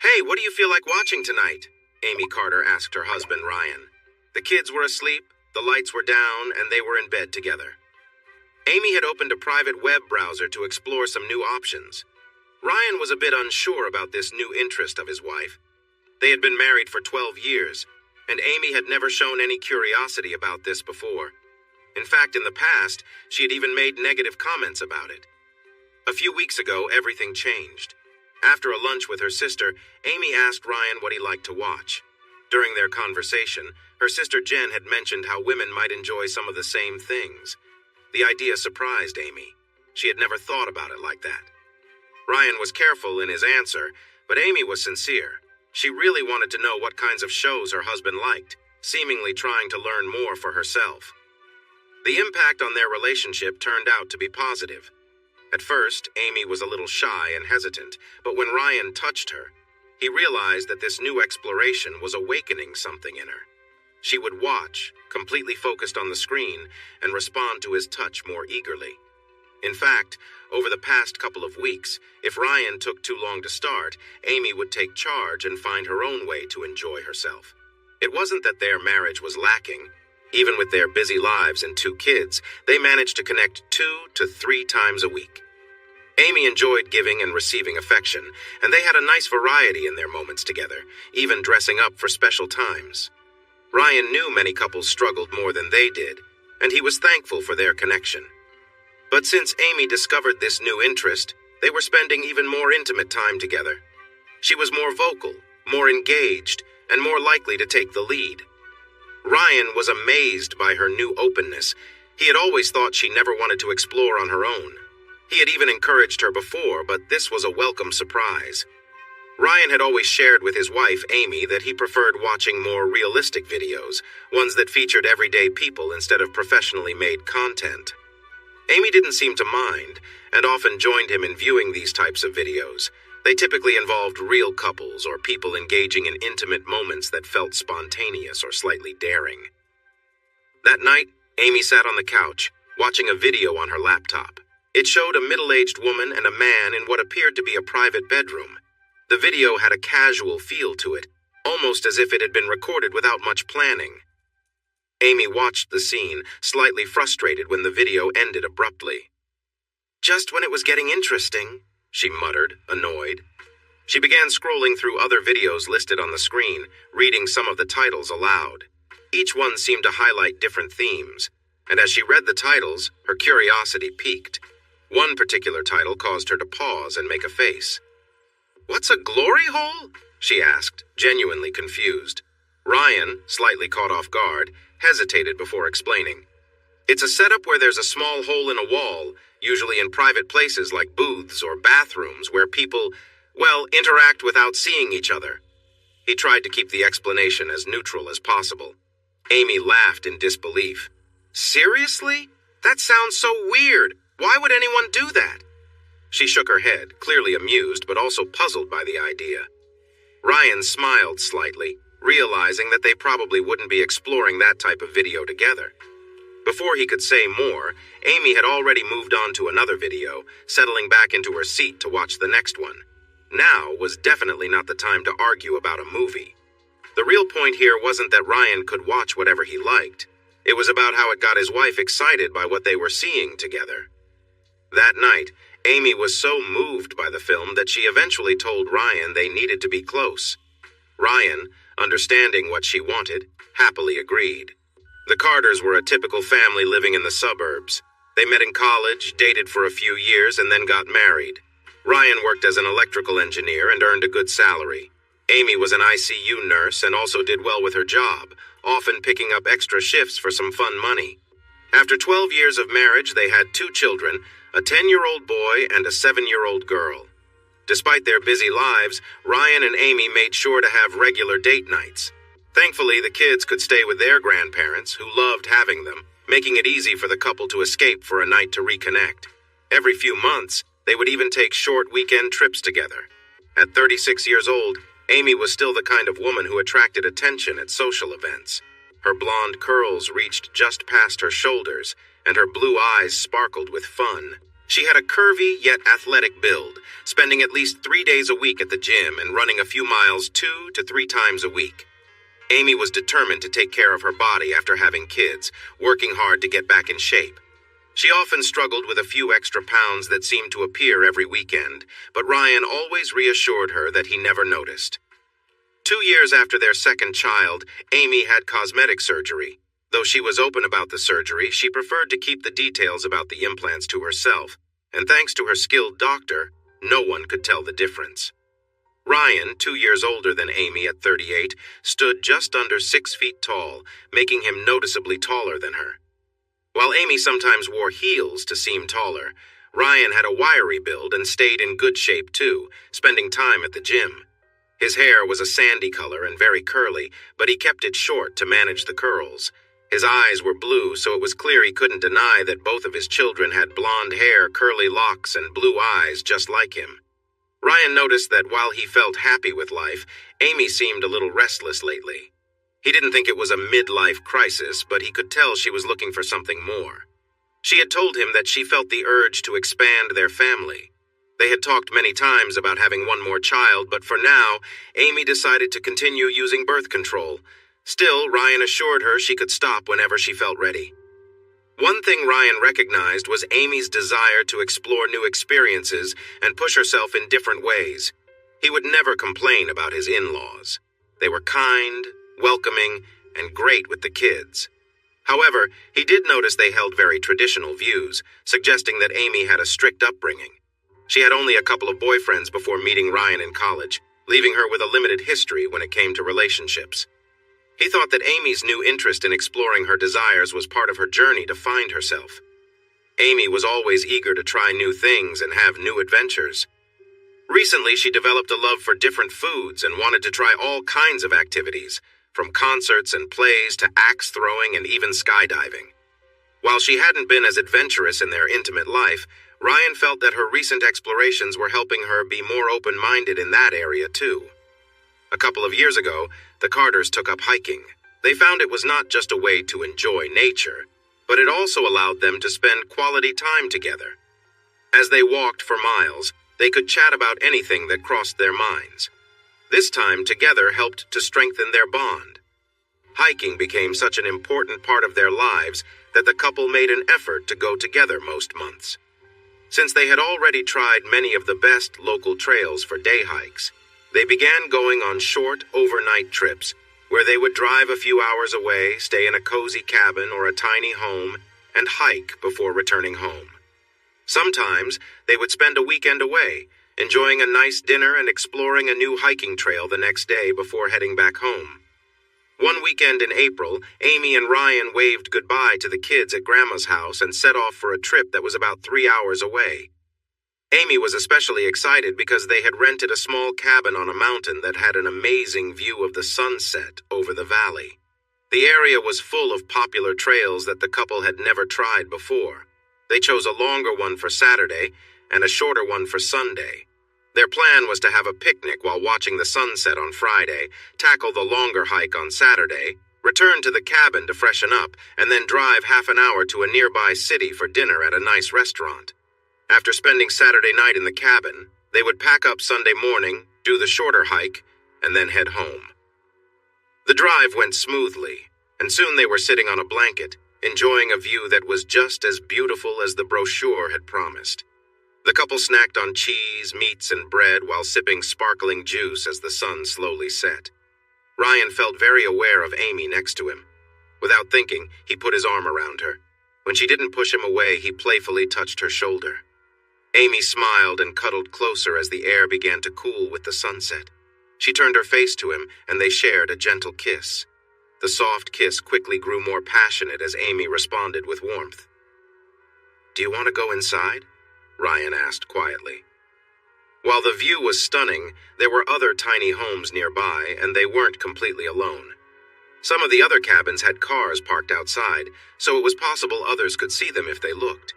"Hey, what do you feel like watching tonight?" Amy Carter asked her husband, Ryan. The kids were asleep, the lights were down, and they were in bed together. Amy had opened a private web browser to explore some new options. Ryan was a bit unsure about this new interest of his wife. They had been married for 12 years, and Amy had never shown any curiosity about this before. In fact, in the past, she had even made negative comments about it. A few weeks ago, everything changed. After a lunch with her sister, Amy asked Ryan what he liked to watch. During their conversation, her sister Jen had mentioned how women might enjoy some of the same things. The idea surprised Amy. She had never thought about it like that. Ryan was careful in his answer, but Amy was sincere. She really wanted to know what kinds of shows her husband liked, seemingly trying to learn more for herself. The impact on their relationship turned out to be positive. At first, Amy was a little shy and hesitant, but when Ryan touched her, he realized that this new exploration was awakening something in her. She would watch, completely focused on the screen, and respond to his touch more eagerly. In fact, over the past couple of weeks, if Ryan took too long to start, Amy would take charge and find her own way to enjoy herself. It wasn't that their marriage was lacking. Even with their busy lives and 2 kids, they managed to connect 2 to 3 times a week. Amy enjoyed giving and receiving affection, and they had a nice variety in their moments together, even dressing up for special times. Ryan knew many couples struggled more than they did, and he was thankful for their connection. But since Amy discovered this new interest, they were spending even more intimate time together. She was more vocal, more engaged, and more likely to take the lead. Ryan was amazed by her new openness. He had always thought she never wanted to explore on her own. He had even encouraged her before, but this was a welcome surprise. Ryan had always shared with his wife, Amy, that he preferred watching more realistic videos, ones that featured everyday people instead of professionally made content. Amy didn't seem to mind, and often joined him in viewing these types of videos. They typically involved real couples or people engaging in intimate moments that felt spontaneous or slightly daring. That night, Amy sat on the couch, watching a video on her laptop. It showed a middle-aged woman and a man in what appeared to be a private bedroom. The video had a casual feel to it, almost as if it had been recorded without much planning. Amy watched the scene, slightly frustrated when the video ended abruptly. "Just when it was getting interesting," she muttered, annoyed. She began scrolling through other videos listed on the screen, reading some of the titles aloud. Each one seemed to highlight different themes, and as she read the titles, her curiosity piqued. One particular title caused her to pause and make a face. "What's a glory hole?" she asked, genuinely confused. Ryan, slightly caught off guard, hesitated before explaining. "It's a setup where there's a small hole in a wall, usually in private places like booths or bathrooms where people, interact without seeing each other." He tried to keep the explanation as neutral as possible. Amy laughed in disbelief. "Seriously? That sounds so weird. Why would anyone do that?" She shook her head, clearly amused but also puzzled by the idea. Ryan smiled slightly, realizing that they probably wouldn't be exploring that type of video together. Before he could say more, Amy had already moved on to another video, settling back into her seat to watch the next one. Now was definitely not the time to argue about a movie. The real point here wasn't that Ryan could watch whatever he liked. It was about how it got his wife excited by what they were seeing together. That night, Amy was so moved by the film that she eventually told Ryan they needed to be close. Ryan, understanding what she wanted, happily agreed. The Carters were a typical family living in the suburbs. They met in college, dated for a few years, and then got married. Ryan worked as an electrical engineer and earned a good salary. Amy was an ICU nurse and also did well with her job, often picking up extra shifts for some fun money. After 12 years of marriage, they had 2 children, a 10-year-old boy and a 7-year-old girl. Despite their busy lives, Ryan and Amy made sure to have regular date nights. Thankfully, the kids could stay with their grandparents, who loved having them, making it easy for the couple to escape for a night to reconnect. Every few months, they would even take short weekend trips together. At 36 years old, Amy was still the kind of woman who attracted attention at social events. Her blonde curls reached just past her shoulders, and her blue eyes sparkled with fun. She had a curvy yet athletic build, spending at least 3 days a week at the gym and running a few miles 2 to 3 times a week. Amy was determined to take care of her body after having kids, working hard to get back in shape. She often struggled with a few extra pounds that seemed to appear every weekend, but Ryan always reassured her that he never noticed. 2 years after their second child, Amy had cosmetic surgery. Though she was open about the surgery, she preferred to keep the details about the implants to herself, and thanks to her skilled doctor, no one could tell the difference. Ryan, 2 years older than Amy at 38, stood just under 6 feet tall, making him noticeably taller than her. While Amy sometimes wore heels to seem taller, Ryan had a wiry build and stayed in good shape too, spending time at the gym. His hair was a sandy color and very curly, but he kept it short to manage the curls. His eyes were blue, so it was clear he couldn't deny that both of his children had blonde hair, curly locks, and blue eyes just like him. Ryan noticed that while he felt happy with life, Amy seemed a little restless lately. He didn't think it was a midlife crisis, but he could tell she was looking for something more. She had told him that she felt the urge to expand their family. They had talked many times about having one more child, but for now, Amy decided to continue using birth control. Still, Ryan assured her she could stop whenever she felt ready. One thing Ryan recognized was Amy's desire to explore new experiences and push herself in different ways. He would never complain about his in-laws. They were kind, welcoming, and great with the kids. However, he did notice they held very traditional views, suggesting that Amy had a strict upbringing. She had only a couple of boyfriends before meeting Ryan in college, leaving her with a limited history when it came to relationships. He thought that Amy's new interest in exploring her desires was part of her journey to find herself. Amy was always eager to try new things and have new adventures. Recently, she developed a love for different foods and wanted to try all kinds of activities, from concerts and plays to axe throwing and even skydiving. While she hadn't been as adventurous in their intimate life, Ryan felt that her recent explorations were helping her be more open-minded in that area too. A couple of years ago, the Carters took up hiking. They found it was not just a way to enjoy nature, but it also allowed them to spend quality time together. As they walked for miles, they could chat about anything that crossed their minds. This time together helped to strengthen their bond. Hiking became such an important part of their lives that the couple made an effort to go together most months. Since they had already tried many of the best local trails for day hikes, they began going on short, overnight trips where they would drive a few hours away, stay in a cozy cabin or a tiny home, and hike before returning home. Sometimes they would spend a weekend away, enjoying a nice dinner and exploring a new hiking trail the next day before heading back home. One weekend in April, Amy and Ryan waved goodbye to the kids at Grandma's house and set off for a trip that was about 3 hours away. Amy was especially excited because they had rented a small cabin on a mountain that had an amazing view of the sunset over the valley. The area was full of popular trails that the couple had never tried before. They chose a longer one for Saturday and a shorter one for Sunday. Their plan was to have a picnic while watching the sunset on Friday, tackle the longer hike on Saturday, return to the cabin to freshen up, and then drive half an hour to a nearby city for dinner at a nice restaurant. After spending Saturday night in the cabin, they would pack up Sunday morning, do the shorter hike, and then head home. The drive went smoothly, and soon they were sitting on a blanket, enjoying a view that was just as beautiful as the brochure had promised. The couple snacked on cheese, meats, and bread while sipping sparkling juice as the sun slowly set. Ryan felt very aware of Amy next to him. Without thinking, he put his arm around her. When she didn't push him away, he playfully touched her shoulder. Amy smiled and cuddled closer as the air began to cool with the sunset. She turned her face to him, and they shared a gentle kiss. The soft kiss quickly grew more passionate as Amy responded with warmth. "Do you want to go inside?" Ryan asked quietly. While the view was stunning, there were other tiny homes nearby, and they weren't completely alone. Some of the other cabins had cars parked outside, so it was possible others could see them if they looked.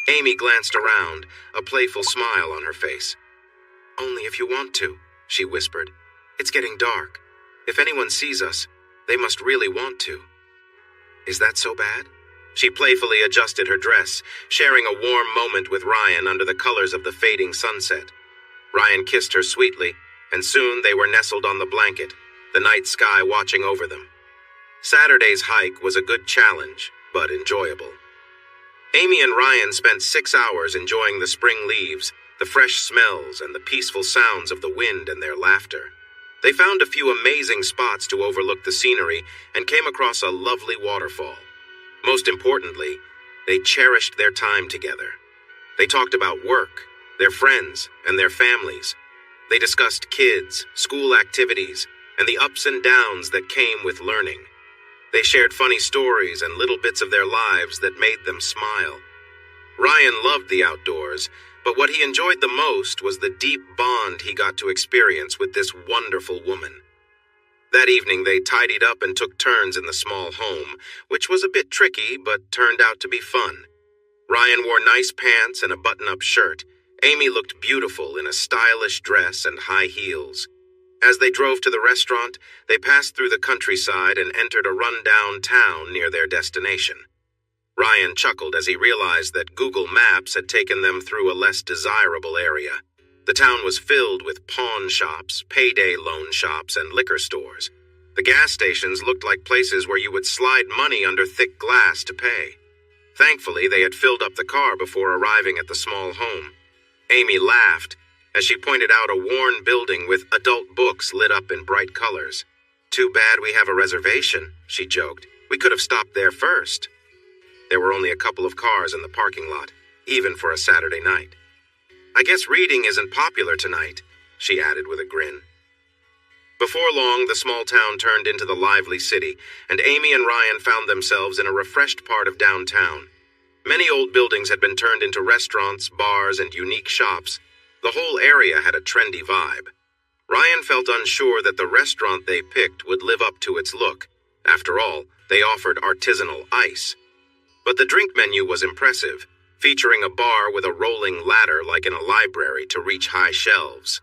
Amy glanced around, a playful smile on her face. "Only if you want to," she whispered. "It's getting dark. If anyone sees us, they must really want to." "Is that so bad?" She playfully adjusted her dress, sharing a warm moment with Ryan under the colors of the fading sunset. Ryan kissed her sweetly, and soon they were nestled on the blanket, the night sky watching over them. Saturday's hike was a good challenge, but enjoyable. Amy and Ryan spent 6 hours enjoying the spring leaves, the fresh smells, and the peaceful sounds of the wind and their laughter. They found a few amazing spots to overlook the scenery and came across a lovely waterfall. Most importantly, they cherished their time together. They talked about work, their friends, and their families. They discussed kids, school activities, and the ups and downs that came with learning. They shared funny stories and little bits of their lives that made them smile. Ryan loved the outdoors, but what he enjoyed the most was the deep bond he got to experience with this wonderful woman. That evening, they tidied up and took turns in the small home, which was a bit tricky, but turned out to be fun. Ryan wore nice pants and a button-up shirt. Amy looked beautiful in a stylish dress and high heels. As they drove to the restaurant, they passed through the countryside and entered a run-down town near their destination. Ryan chuckled as he realized that Google Maps had taken them through a less desirable area. The town was filled with pawn shops, payday loan shops, and liquor stores. The gas stations looked like places where you would slide money under thick glass to pay. Thankfully, they had filled up the car before arriving at the small home. Amy laughed as she pointed out a worn building with adult books lit up in bright colors. "Too bad we have a reservation," she joked. "We could have stopped there first." There were only a couple of cars in the parking lot, even for a Saturday night. "I guess reading isn't popular tonight," she added with a grin. Before long, the small town turned into the lively city, and Amy and Ryan found themselves in a refreshed part of downtown. Many old buildings had been turned into restaurants, bars, and unique shops. The whole area had a trendy vibe. Ryan felt unsure that the restaurant they picked would live up to its look. After all, they offered artisanal ice. But the drink menu was impressive, featuring a bar with a rolling ladder like in a library to reach high shelves.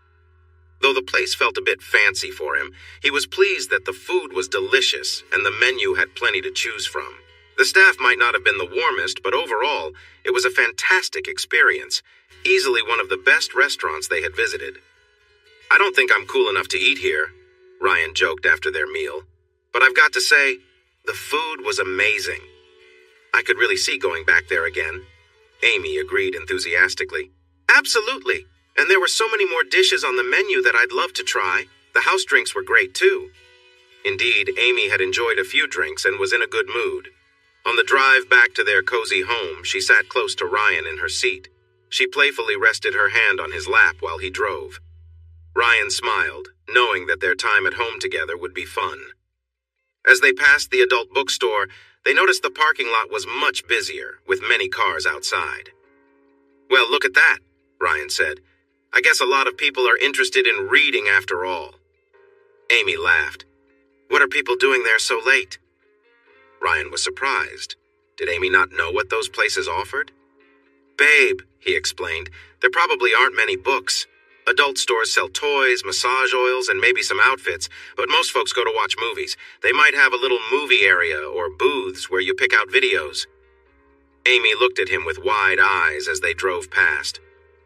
Though the place felt a bit fancy for him, he was pleased that the food was delicious and the menu had plenty to choose from. The staff might not have been the warmest, but overall, it was a fantastic experience, easily one of the best restaurants they had visited. "I don't think I'm cool enough to eat here," Ryan joked after their meal. "But I've got to say, the food was amazing. I could really see going back there again." Amy agreed enthusiastically. "Absolutely. And there were so many more dishes on the menu that I'd love to try. The house drinks were great, too." Indeed, Amy had enjoyed a few drinks and was in a good mood. On the drive back to their cozy home, she sat close to Ryan in her seat. She playfully rested her hand on his lap while he drove. Ryan smiled, knowing that their time at home together would be fun. As they passed the adult bookstore, they noticed the parking lot was much busier, with many cars outside. "Well, look at that," Ryan said. "I guess a lot of people are interested in reading after all." Amy laughed. "What are people doing there so late?" Ryan was surprised. Did Amy not know what those places offered? "Babe," he explained, "there probably aren't many books. Adult stores sell toys, massage oils, and maybe some outfits, but most folks go to watch movies. They might have a little movie area or booths where you pick out videos." Amy looked at him with wide eyes as they drove past.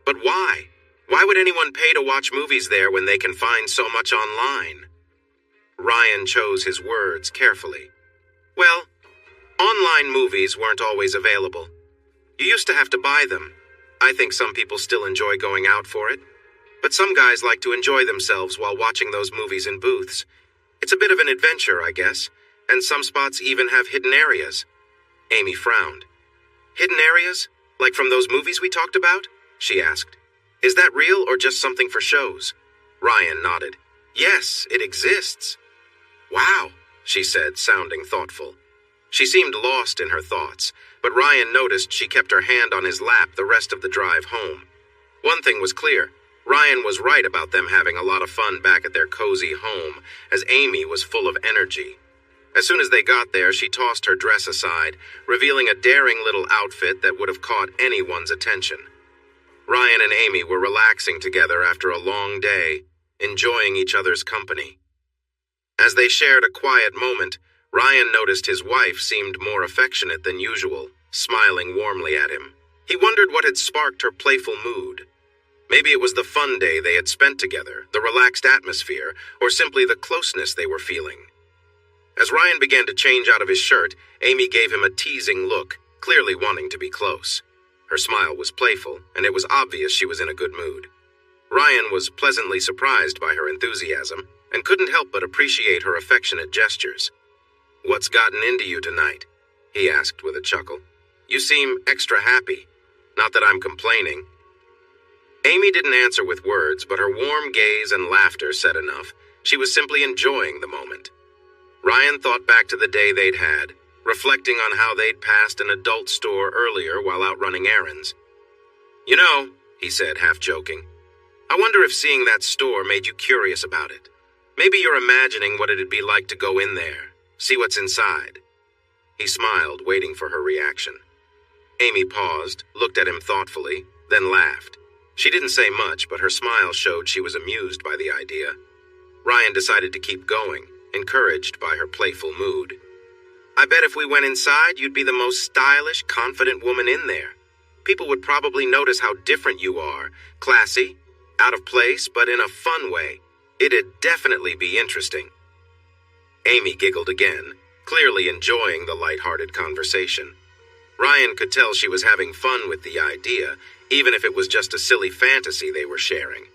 "But why? Why would anyone pay to watch movies there when they can find so much online?" Ryan chose his words carefully. "Well, online movies weren't always available. You used to have to buy them. I think some people still enjoy going out for it. But some guys like to enjoy themselves while watching those movies in booths. It's a bit of an adventure, I guess, and some spots even have hidden areas." Amy frowned. "Hidden areas? Like from those movies we talked about?" she asked. "Is that real or just something for shows?" Ryan nodded. "Yes, it exists." "Wow," she said, sounding thoughtful. She seemed lost in her thoughts, but Ryan noticed she kept her hand on his lap the rest of the drive home. One thing was clear. Ryan was right about them having a lot of fun back at their cozy home, as Amy was full of energy. As soon as they got there, she tossed her dress aside, revealing a daring little outfit that would have caught anyone's attention. Ryan and Amy were relaxing together after a long day, enjoying each other's company. As they shared a quiet moment, Ryan noticed his wife seemed more affectionate than usual, smiling warmly at him. He wondered what had sparked her playful mood. Maybe it was the fun day they had spent together, the relaxed atmosphere, or simply the closeness they were feeling. As Ryan began to change out of his shirt, Amy gave him a teasing look, clearly wanting to be close. Her smile was playful, and it was obvious she was in a good mood. Ryan was pleasantly surprised by her enthusiasm, and couldn't help but appreciate her affectionate gestures. "What's gotten into you tonight?" he asked with a chuckle. "You seem extra happy. Not that I'm complaining." Amy didn't answer with words, but her warm gaze and laughter said enough. She was simply enjoying the moment. Ryan thought back to the day they'd had, reflecting on how they'd passed an adult store earlier while out running errands. "You know," he said, half joking, "I wonder if seeing that store made you curious about it. Maybe you're imagining what it'd be like to go in there, see what's inside." He smiled, waiting for her reaction. Amy paused, looked at him thoughtfully, then laughed. She didn't say much, but her smile showed she was amused by the idea. Ryan decided to keep going, encouraged by her playful mood. "I bet if we went inside, you'd be the most stylish, confident woman in there. People would probably notice how different you are, classy, out of place, but in a fun way. It'd definitely be interesting." Amy giggled again, clearly enjoying the light-hearted conversation. Ryan could tell she was having fun with the idea, even if it was just a silly fantasy they were sharing.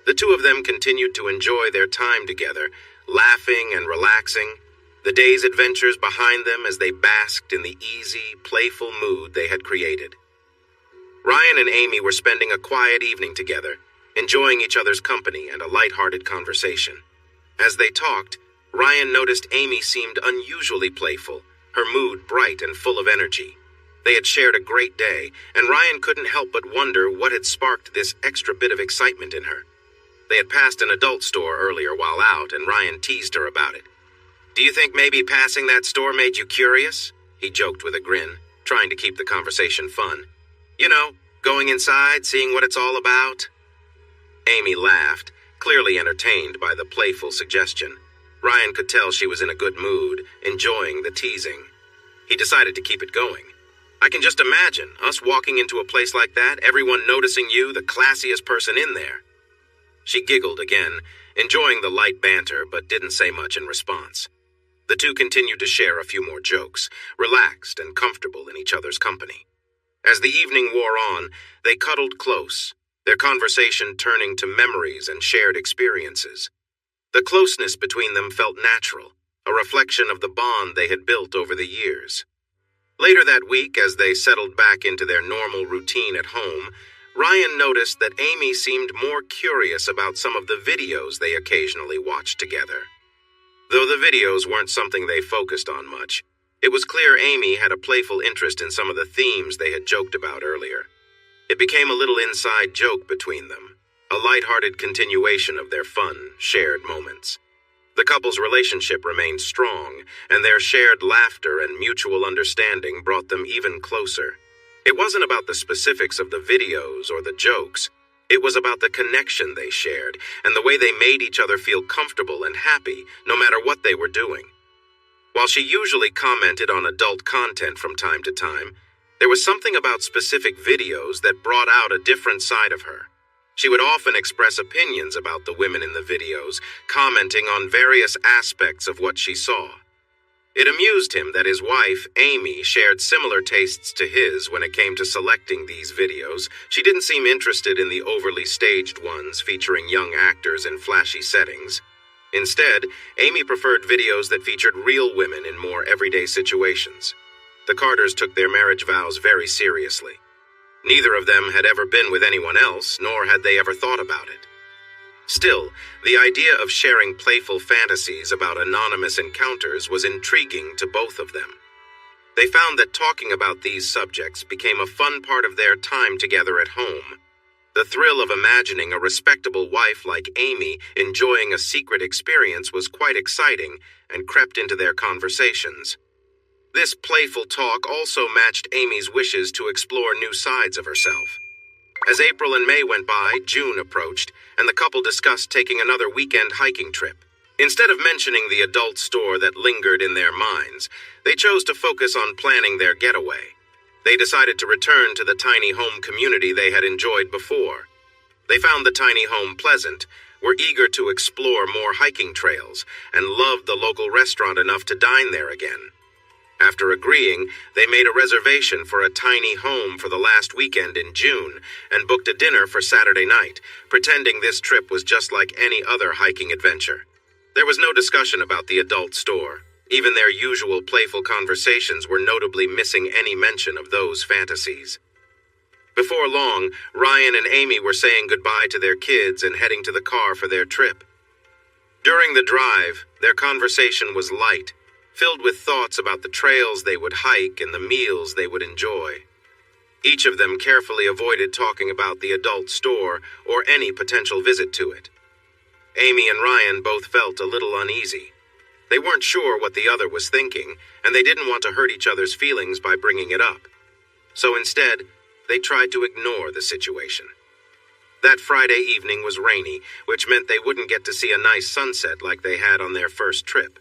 The two of them continued to enjoy their time together, laughing and relaxing, the day's adventures behind them as they basked in the easy, playful mood they had created. Ryan and Amy were spending a quiet evening together, enjoying each other's company and a light-hearted conversation. As they talked, Ryan noticed Amy seemed unusually playful, her mood bright and full of energy. They had shared a great day, and Ryan couldn't help but wonder what had sparked this extra bit of excitement in her. They had passed an adult store earlier while out, and Ryan teased her about it. "Do you think maybe passing that store made you curious?" he joked with a grin, trying to keep the conversation fun. "You know, going inside, seeing what it's all about?" Amy laughed, clearly entertained by the playful suggestion. Ryan could tell she was in a good mood, enjoying the teasing. He decided to keep it going. "I can just imagine us walking into a place like that, everyone noticing you, the classiest person in there." She giggled again, enjoying the light banter, but didn't say much in response. The two continued to share a few more jokes, relaxed and comfortable in each other's company. As the evening wore on, they cuddled close, their conversation turning to memories and shared experiences. The closeness between them felt natural, a reflection of the bond they had built over the years. Later that week, as they settled back into their normal routine at home, Ryan noticed that Amy seemed more curious about some of the videos they occasionally watched together. Though the videos weren't something they focused on much, it was clear Amy had a playful interest in some of the themes they had joked about earlier. It became a little inside joke between them, a light-hearted continuation of their fun, shared moments. The couple's relationship remained strong, and their shared laughter and mutual understanding brought them even closer. It wasn't about the specifics of the videos or the jokes. It was about the connection they shared and the way they made each other feel comfortable and happy no matter what they were doing. While she usually commented on adult content from time to time, there was something about specific videos that brought out a different side of her. She would often express opinions about the women in the videos, commenting on various aspects of what she saw. It amused him that his wife, Amy, shared similar tastes to his when it came to selecting these videos. She didn't seem interested in the overly staged ones featuring young actors in flashy settings. Instead, Amy preferred videos that featured real women in more everyday situations. The Carters took their marriage vows very seriously. Neither of them had ever been with anyone else, nor had they ever thought about it. Still, the idea of sharing playful fantasies about anonymous encounters was intriguing to both of them. They found that talking about these subjects became a fun part of their time together at home. The thrill of imagining a respectable wife like Amy enjoying a secret experience was quite exciting and crept into their conversations. This playful talk also matched Amy's wishes to explore new sides of herself. As April and May went by, June approached, and the couple discussed taking another weekend hiking trip. Instead of mentioning the adult store that lingered in their minds, they chose to focus on planning their getaway. They decided to return to the tiny home community they had enjoyed before. They found the tiny home pleasant, were eager to explore more hiking trails, and loved the local restaurant enough to dine there again. After agreeing, they made a reservation for a tiny home for the last weekend in June and booked a dinner for Saturday night, pretending this trip was just like any other hiking adventure. There was no discussion about the adult store. Even their usual playful conversations were notably missing any mention of those fantasies. Before long, Ryan and Amy were saying goodbye to their kids and heading to the car for their trip. During the drive, their conversation was light, filled with thoughts about the trails they would hike and the meals they would enjoy. Each of them carefully avoided talking about the adult store or any potential visit to it. Amy and Ryan both felt a little uneasy. They weren't sure what the other was thinking, and they didn't want to hurt each other's feelings by bringing it up. So instead, they tried to ignore the situation. That Friday evening was rainy, which meant they wouldn't get to see a nice sunset like they had on their first trip.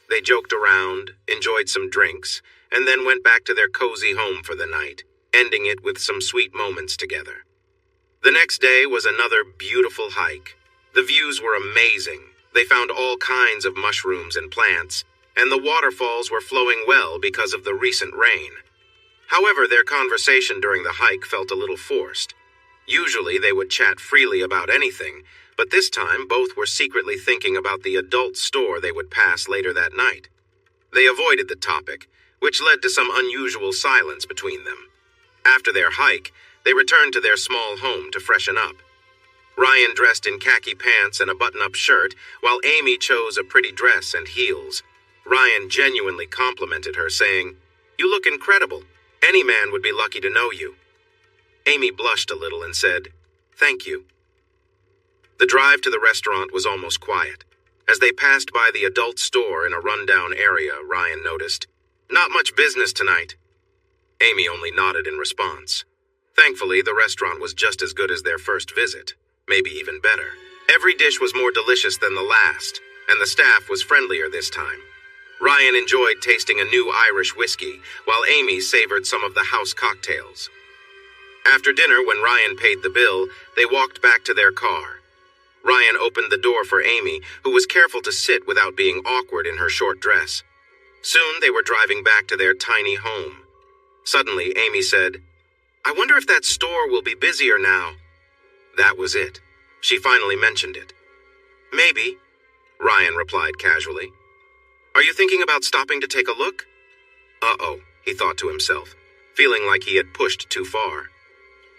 They joked around, enjoyed some drinks, and then went back to their cozy home for the night, ending it with some sweet moments together. The next day was another beautiful hike. The views were amazing. They found all kinds of mushrooms and plants, and the waterfalls were flowing well because of the recent rain. However, their conversation during the hike felt a little forced. Usually they would chat freely about anything, but this time both were secretly thinking about the adult store they would pass later that night. They avoided the topic, which led to some unusual silence between them. After their hike, they returned to their small home to freshen up. Ryan dressed in khaki pants and a button-up shirt, while Amy chose a pretty dress and heels. Ryan genuinely complimented her, saying, "You look incredible. Any man would be lucky to know you." Amy blushed a little and said, "Thank you." The drive to the restaurant was almost quiet. As they passed by the adult store in a rundown area, Ryan noticed, "Not much business tonight." Amy only nodded in response. Thankfully, the restaurant was just as good as their first visit. Maybe even better. Every dish was more delicious than the last, and the staff was friendlier this time. Ryan enjoyed tasting a new Irish whiskey, while Amy savored some of the house cocktails. After dinner, when Ryan paid the bill, they walked back to their car. Ryan opened the door for Amy, who was careful to sit without being awkward in her short dress. Soon they were driving back to their tiny home. Suddenly, Amy said, "I wonder if that store will be busier now." That was it. She finally mentioned it. "Maybe," Ryan replied casually. "Are you thinking about stopping to take a look?" Uh-oh, he thought to himself, feeling like he had pushed too far.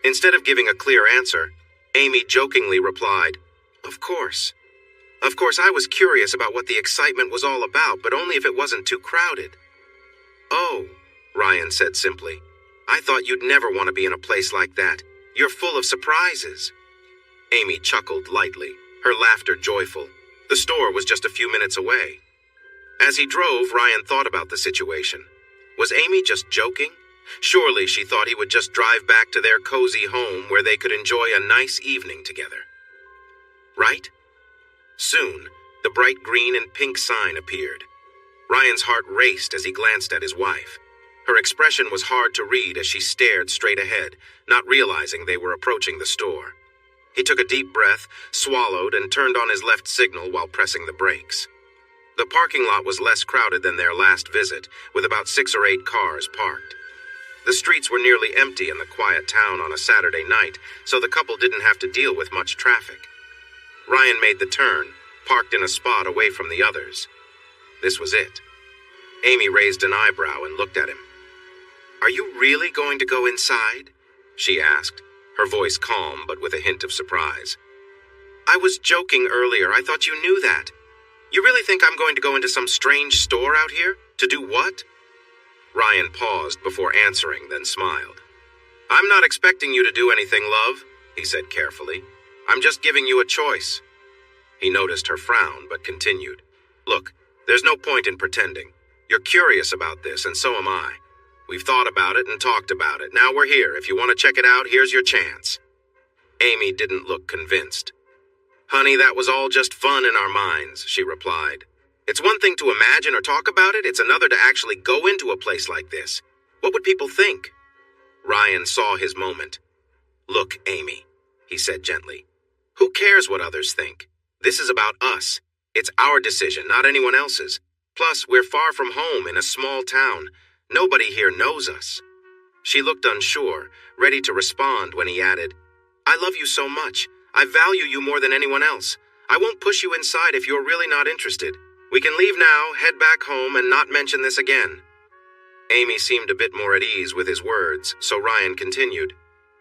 Instead of giving a clear answer, Amy jokingly replied, "Of course. Of course, I was curious about what the excitement was all about, but only if it wasn't too crowded." "Oh," Ryan said simply, "I thought you'd never want to be in a place like that. You're full of surprises." Amy chuckled lightly, her laughter joyful. The store was just a few minutes away. As he drove, Ryan thought about the situation. Was Amy just joking? Surely she thought he would just drive back to their cozy home where they could enjoy a nice evening together. Right? Soon, the bright green and pink sign appeared. Ryan's heart raced as he glanced at his wife. Her expression was hard to read as she stared straight ahead, not realizing they were approaching the store. He took a deep breath, swallowed, and turned on his left signal while pressing the brakes. The parking lot was less crowded than their last visit, with about 6 or 8 cars parked. The streets were nearly empty in the quiet town on a Saturday night, so the couple didn't have to deal with much traffic. Ryan made the turn, parked in a spot away from the others. This was it. Amy raised an eyebrow and looked at him. "Are you really going to go inside?" she asked, her voice calm but with a hint of surprise. "I was joking earlier. I thought you knew that. You really think I'm going to go into some strange store out here? To do what?" Ryan paused before answering, then smiled. "I'm not expecting you to do anything, love," he said carefully. "I'm just giving you a choice." He noticed her frown, but continued. "Look, there's no point in pretending. You're curious about this, and so am I. We've thought about it and talked about it. Now we're here. If you want to check it out, here's your chance." Amy didn't look convinced. Honey, that was all just fun in our minds, she replied. It's one thing to imagine or talk about it, it's another to actually go into a place like this. What would people think? Ryan saw his moment. Look, Amy, he said gently. Who cares what others think? This is about us. It's our decision, not anyone else's. Plus, we're far from home in a small town. Nobody here knows us. She looked unsure, ready to respond when he added, I love you so much. I value you more than anyone else. I won't push you inside if you're really not interested. We can leave now, head back home, and not mention this again. Amy seemed a bit more at ease with his words, so Ryan continued.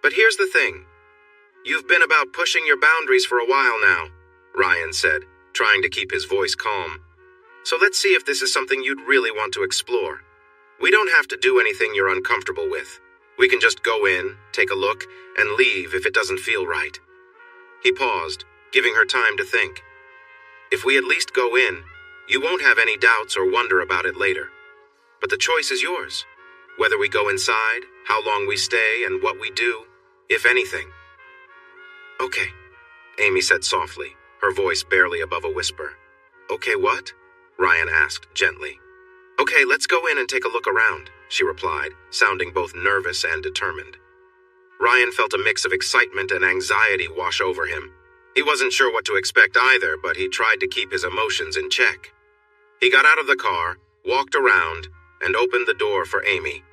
But here's the thing. You've been about pushing your boundaries for a while now, Ryan said, trying to keep his voice calm. So let's see if this is something you'd really want to explore. We don't have to do anything you're uncomfortable with. We can just go in, take a look, and leave if it doesn't feel right. He paused, giving her time to think. If we at least go in, you won't have any doubts or wonder about it later. But the choice is yours. Whether we go inside, how long we stay, and what we do, if anything. Okay, Amy said softly, her voice barely above a whisper. Okay, what? Ryan asked gently. Okay, let's go in and take a look around, she replied, sounding both nervous and determined. Ryan felt a mix of excitement and anxiety wash over him. He wasn't sure what to expect either, but he tried to keep his emotions in check. He got out of the car, walked around, and opened the door for Amy.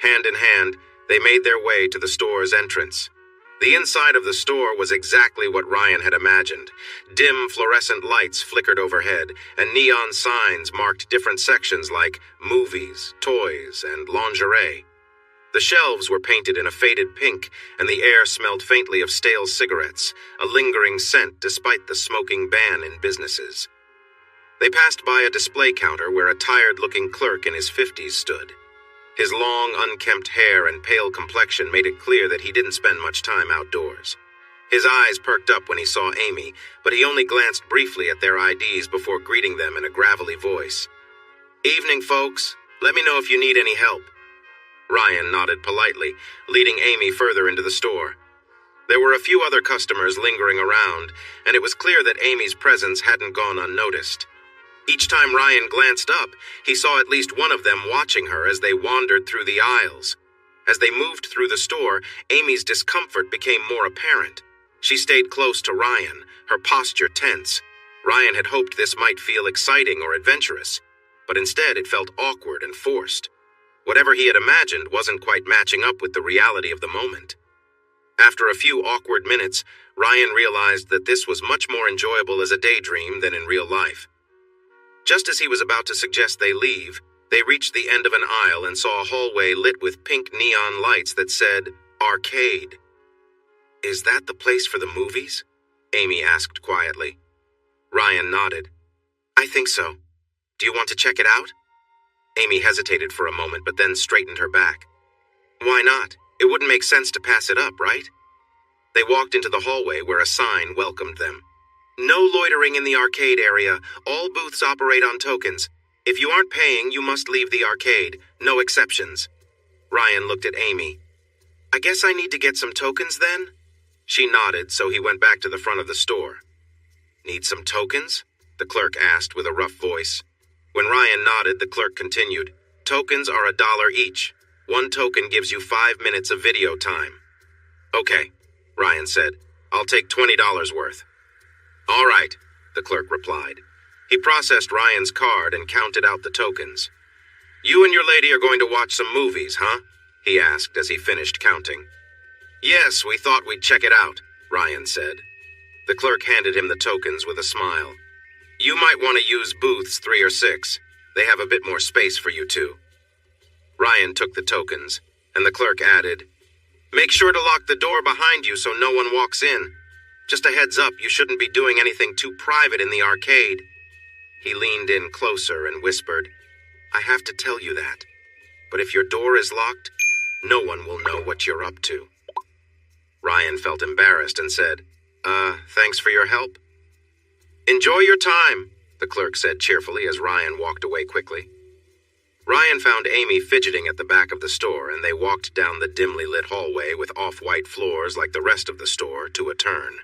Hand in hand, they made their way to the store's entrance. The inside of the store was exactly what Ryan had imagined. Dim fluorescent lights flickered overhead, and neon signs marked different sections like movies, toys, and lingerie. The shelves were painted in a faded pink, and the air smelled faintly of stale cigarettes, a lingering scent despite the smoking ban in businesses. They passed by a display counter where a tired-looking clerk in his 50s stood. His long, unkempt hair and pale complexion made it clear that he didn't spend much time outdoors. His eyes perked up when he saw Amy, but he only glanced briefly at their IDs before greeting them in a gravelly voice. Evening, folks. Let me know if you need any help. Ryan nodded politely, leading Amy further into the store. There were a few other customers lingering around, and it was clear that Amy's presence hadn't gone unnoticed. Each time Ryan glanced up, he saw at least one of them watching her as they wandered through the aisles. As they moved through the store, Amy's discomfort became more apparent. She stayed close to Ryan, her posture tense. Ryan had hoped this might feel exciting or adventurous, but instead it felt awkward and forced. Whatever he had imagined wasn't quite matching up with the reality of the moment. After a few awkward minutes, Ryan realized that this was much more enjoyable as a daydream than in real life. Just as he was about to suggest they leave, they reached the end of an aisle and saw a hallway lit with pink neon lights that said, Arcade. Is that the place for the movies? Amy asked quietly. Ryan nodded. I think so. Do you want to check it out? Amy hesitated for a moment, but then straightened her back. Why not? It wouldn't make sense to pass it up, right? They walked into the hallway where a sign welcomed them. No loitering in the arcade area. All booths operate on tokens. If you aren't paying, you must leave the arcade. No exceptions. Ryan looked at Amy. I guess I need to get some tokens then? She nodded, so he went back to the front of the store. Need some tokens? The clerk asked with a rough voice. When Ryan nodded, the clerk continued. Tokens are $1 each. 1 token gives you 5 minutes of video time. Okay, Ryan said. I'll take $20 worth. All right, the clerk replied. He processed Ryan's card and counted out the tokens. You and your lady are going to watch some movies, huh? He asked as he finished counting. Yes, we thought we'd check it out, Ryan said. The clerk handed him the tokens with a smile. You might want to use booths 3 or 6. They have a bit more space for you too. Ryan took the tokens, and the clerk added, Make sure to lock the door behind you so no one walks in. Just a heads up, you shouldn't be doing anything too private in the arcade. He leaned in closer and whispered, I have to tell you that. But if your door is locked, no one will know what you're up to. Ryan felt embarrassed and said, thanks for your help. Enjoy your time, the clerk said cheerfully as Ryan walked away quickly. Ryan found Amy fidgeting at the back of the store, and they walked down the dimly lit hallway with off-white floors like the rest of the store to a turn.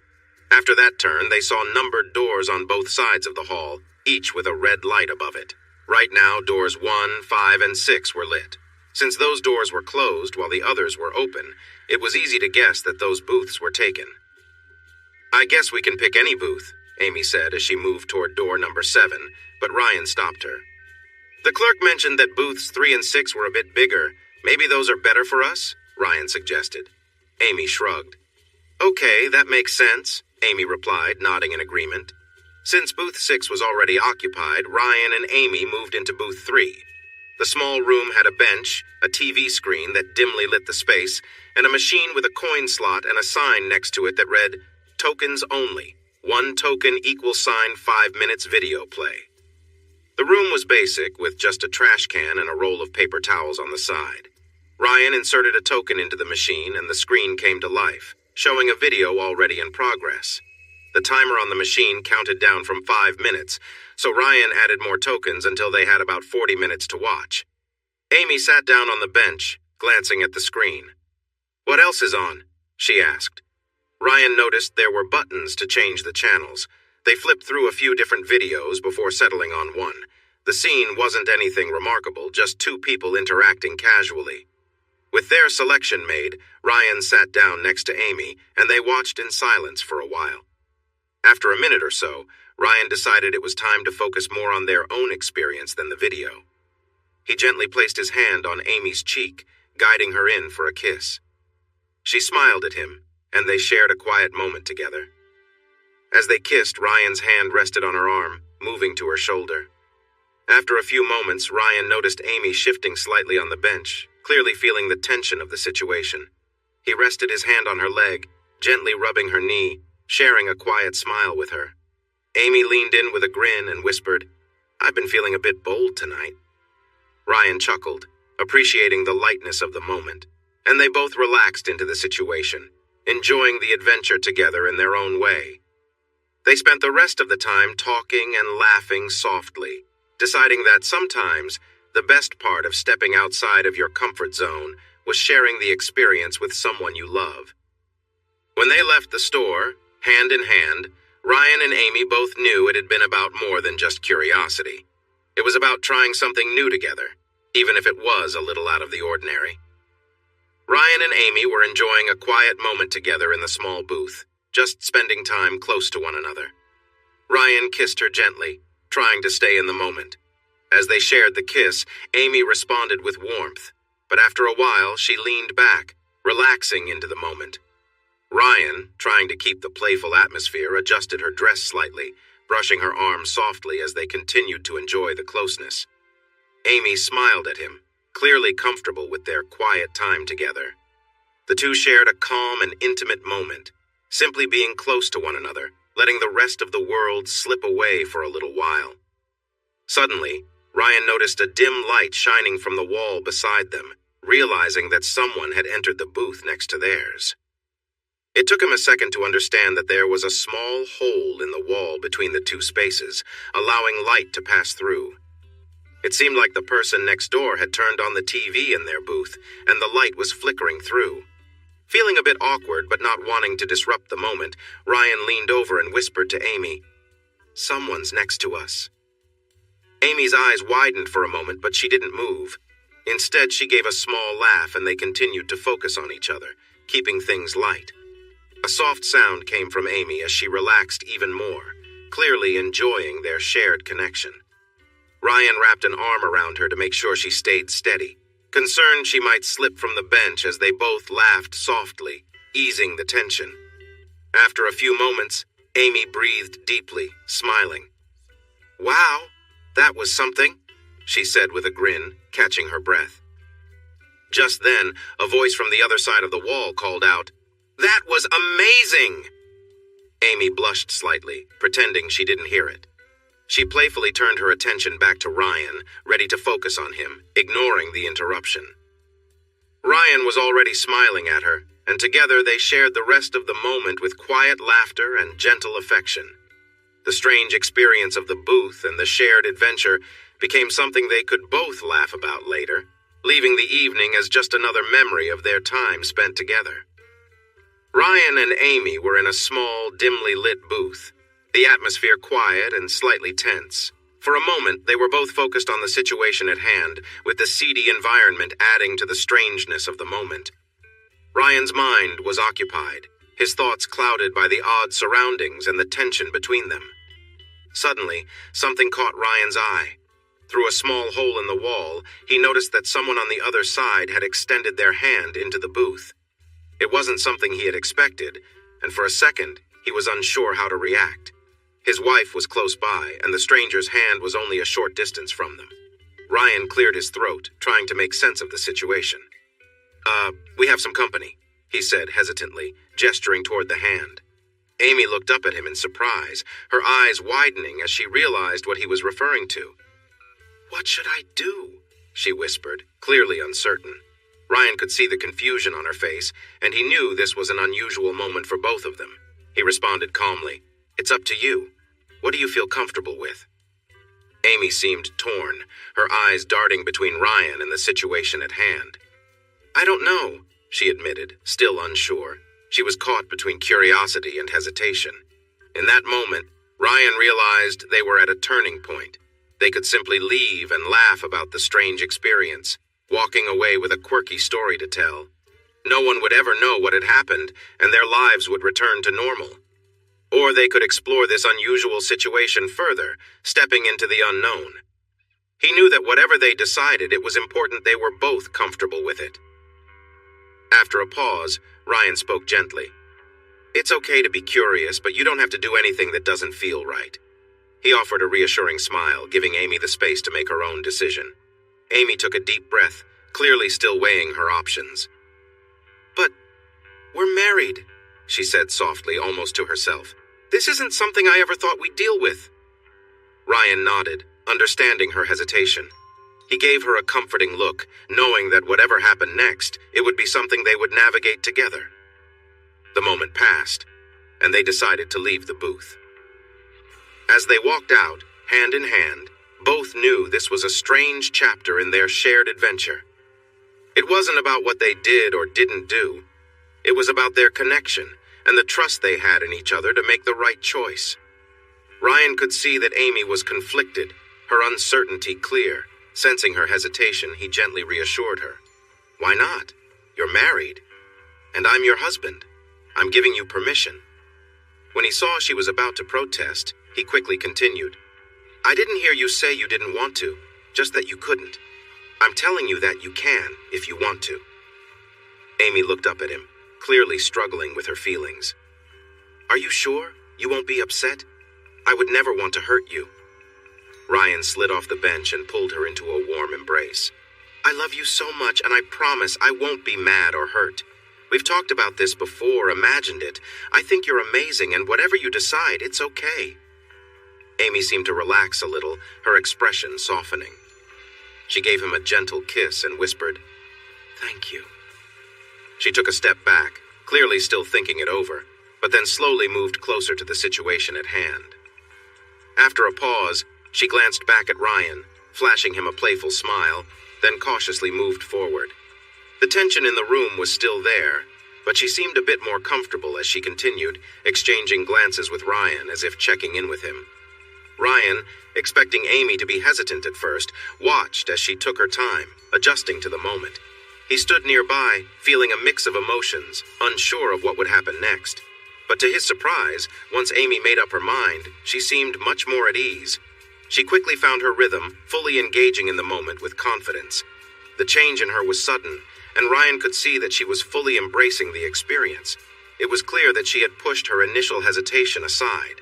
After that turn, they saw numbered doors on both sides of the hall, each with a red light above it. Right now, doors 1, 5, and 6 were lit. Since those doors were closed while the others were open, it was easy to guess that those booths were taken. "I guess we can pick any booth," Amy said as she moved toward door number 7, but Ryan stopped her. "The clerk mentioned that booths 3 and 6 were a bit bigger. Maybe those are better for us?" Ryan suggested. Amy shrugged. "Okay, that makes sense," Amy replied, nodding in agreement. Since booth 6 was already occupied, Ryan and Amy moved into booth 3. The small room had a bench, a TV screen that dimly lit the space, and a machine with a coin slot and a sign next to it that read, "Tokens only. 1 token = 5 minutes video play." The room was basic, with just a trash can and a roll of paper towels on the side. Ryan inserted a token into the machine and the screen came to life, showing a video already in progress. The timer on the machine counted down from 5 minutes, so Ryan added more tokens until they had about 40 minutes to watch. Amy sat down on the bench, glancing at the screen. "What else is on?" she asked. Ryan noticed there were buttons to change the channels. They flipped through a few different videos before settling on one. The scene wasn't anything remarkable, just 2 people interacting casually. With their selection made, Ryan sat down next to Amy, and they watched in silence for a while. After a minute or so, Ryan decided it was time to focus more on their own experience than the video. He gently placed his hand on Amy's cheek, guiding her in for a kiss. She smiled at him, and they shared a quiet moment together. As they kissed, Ryan's hand rested on her arm, moving to her shoulder. After a few moments, Ryan noticed Amy shifting slightly on the bench, clearly feeling the tension of the situation. He rested his hand on her leg, gently rubbing her knee, sharing a quiet smile with her. Amy leaned in with a grin and whispered, "I've been feeling a bit bold tonight." Ryan chuckled, appreciating the lightness of the moment, and they both relaxed into the situation, enjoying the adventure together in their own way. They spent the rest of the time talking and laughing softly, deciding that sometimes the best part of stepping outside of your comfort zone was sharing the experience with someone you love. When they left the store, hand in hand, Ryan and Amy both knew it had been about more than just curiosity. It was about trying something new together, even if it was a little out of the ordinary. Ryan and Amy were enjoying a quiet moment together in the small booth, just spending time close to one another. Ryan kissed her gently, trying to stay in the moment. As they shared the kiss, Amy responded with warmth, but after a while she leaned back, relaxing into the moment. Ryan, trying to keep the playful atmosphere, adjusted her dress slightly, brushing her arm softly as they continued to enjoy the closeness. Amy smiled at him, clearly comfortable with their quiet time together. The two shared a calm and intimate moment, simply being close to one another, letting the rest of the world slip away for a little while. Suddenly, Ryan noticed a dim light shining from the wall beside them, realizing that someone had entered the booth next to theirs. It took him a second to understand that there was a small hole in the wall between the two spaces, allowing light to pass through. It seemed like the person next door had turned on the TV in their booth, and the light was flickering through. Feeling a bit awkward but not wanting to disrupt the moment, Ryan leaned over and whispered to Amy, "Someone's next to us." Amy's eyes widened for a moment, but she didn't move. Instead, she gave a small laugh and they continued to focus on each other, keeping things light. A soft sound came from Amy as she relaxed even more, clearly enjoying their shared connection. Ryan wrapped an arm around her to make sure she stayed steady, concerned she might slip from the bench as they both laughed softly, easing the tension. After a few moments, Amy breathed deeply, smiling. "Wow, that was something," she said with a grin, catching her breath. Just then, a voice from the other side of the wall called out, "That was amazing!" Amy blushed slightly, pretending she didn't hear it. She playfully turned her attention back to Ryan, ready to focus on him, ignoring the interruption. Ryan was already smiling at her, and together they shared the rest of the moment with quiet laughter and gentle affection. The strange experience of the booth and the shared adventure became something they could both laugh about later, leaving the evening as just another memory of their time spent together. Ryan and Amy were in a small, dimly lit booth, the atmosphere quiet and slightly tense. For a moment, they were both focused on the situation at hand, with the seedy environment adding to the strangeness of the moment. Ryan's mind was occupied, his thoughts clouded by the odd surroundings and the tension between them. Suddenly, something caught Ryan's eye. Through a small hole in the wall, he noticed that someone on the other side had extended their hand into the booth. It wasn't something he had expected, and for a second, he was unsure how to react. His wife was close by, and the stranger's hand was only a short distance from them. Ryan cleared his throat, trying to make sense of the situation. We have some company," he said hesitantly, gesturing toward the hand. Amy looked up at him in surprise, her eyes widening as she realized what he was referring to. "What should I do?" she whispered, clearly uncertain. Ryan could see the confusion on her face, and he knew this was an unusual moment for both of them. He responded calmly, "It's up to you. What do you feel comfortable with?" Amy seemed torn, her eyes darting between Ryan and the situation at hand. "I don't know," she admitted, still unsure. She was caught between curiosity and hesitation. In that moment, Ryan realized they were at a turning point. They could simply leave and laugh about the strange experience, walking away with a quirky story to tell. No one would ever know what had happened, and their lives would return to normal. Or they could explore this unusual situation further, stepping into the unknown. He knew that whatever they decided, it was important they were both comfortable with it. After a pause, Ryan spoke gently. "It's okay to be curious, but you don't have to do anything that doesn't feel right." He offered a reassuring smile, giving Amy the space to make her own decision. Amy took a deep breath, clearly still weighing her options. "But we're married," she said softly, almost to herself. "This isn't something I ever thought we'd deal with." Ryan nodded, understanding her hesitation. He gave her a comforting look, knowing that whatever happened next, it would be something they would navigate together. The moment passed, and they decided to leave the booth. As they walked out, hand in hand, both knew this was a strange chapter in their shared adventure. It wasn't about what they did or didn't do. It was about their connection and the trust they had in each other to make the right choice. Ryan could see that Amy was conflicted, her uncertainty clear. Sensing her hesitation, he gently reassured her. "Why not? You're married. And I'm your husband. I'm giving you permission." When he saw she was about to protest, he quickly continued. "I didn't hear you say you didn't want to, just that you couldn't. I'm telling you that you can, if you want to." Amy looked up at him, clearly struggling with her feelings. "Are you sure? You won't be upset? I would never want to hurt you." Ryan slid off the bench and pulled her into a warm embrace. "I love you so much, and I promise I won't be mad or hurt. We've talked about this before, imagined it. I think you're amazing, and whatever you decide, it's okay." Amy seemed to relax a little, her expression softening. She gave him a gentle kiss and whispered, "Thank you." She took a step back, clearly still thinking it over, but then slowly moved closer to the situation at hand. After a pause, she glanced back at Ryan, flashing him a playful smile, then cautiously moved forward. The tension in the room was still there, but she seemed a bit more comfortable as she continued, exchanging glances with Ryan as if checking in with him. Ryan, expecting Amy to be hesitant at first, watched as she took her time, adjusting to the moment. He stood nearby, feeling a mix of emotions, unsure of what would happen next. But to his surprise, once Amy made up her mind, she seemed much more at ease. She quickly found her rhythm, fully engaging in the moment with confidence. The change in her was sudden, and Ryan could see that she was fully embracing the experience. It was clear that she had pushed her initial hesitation aside.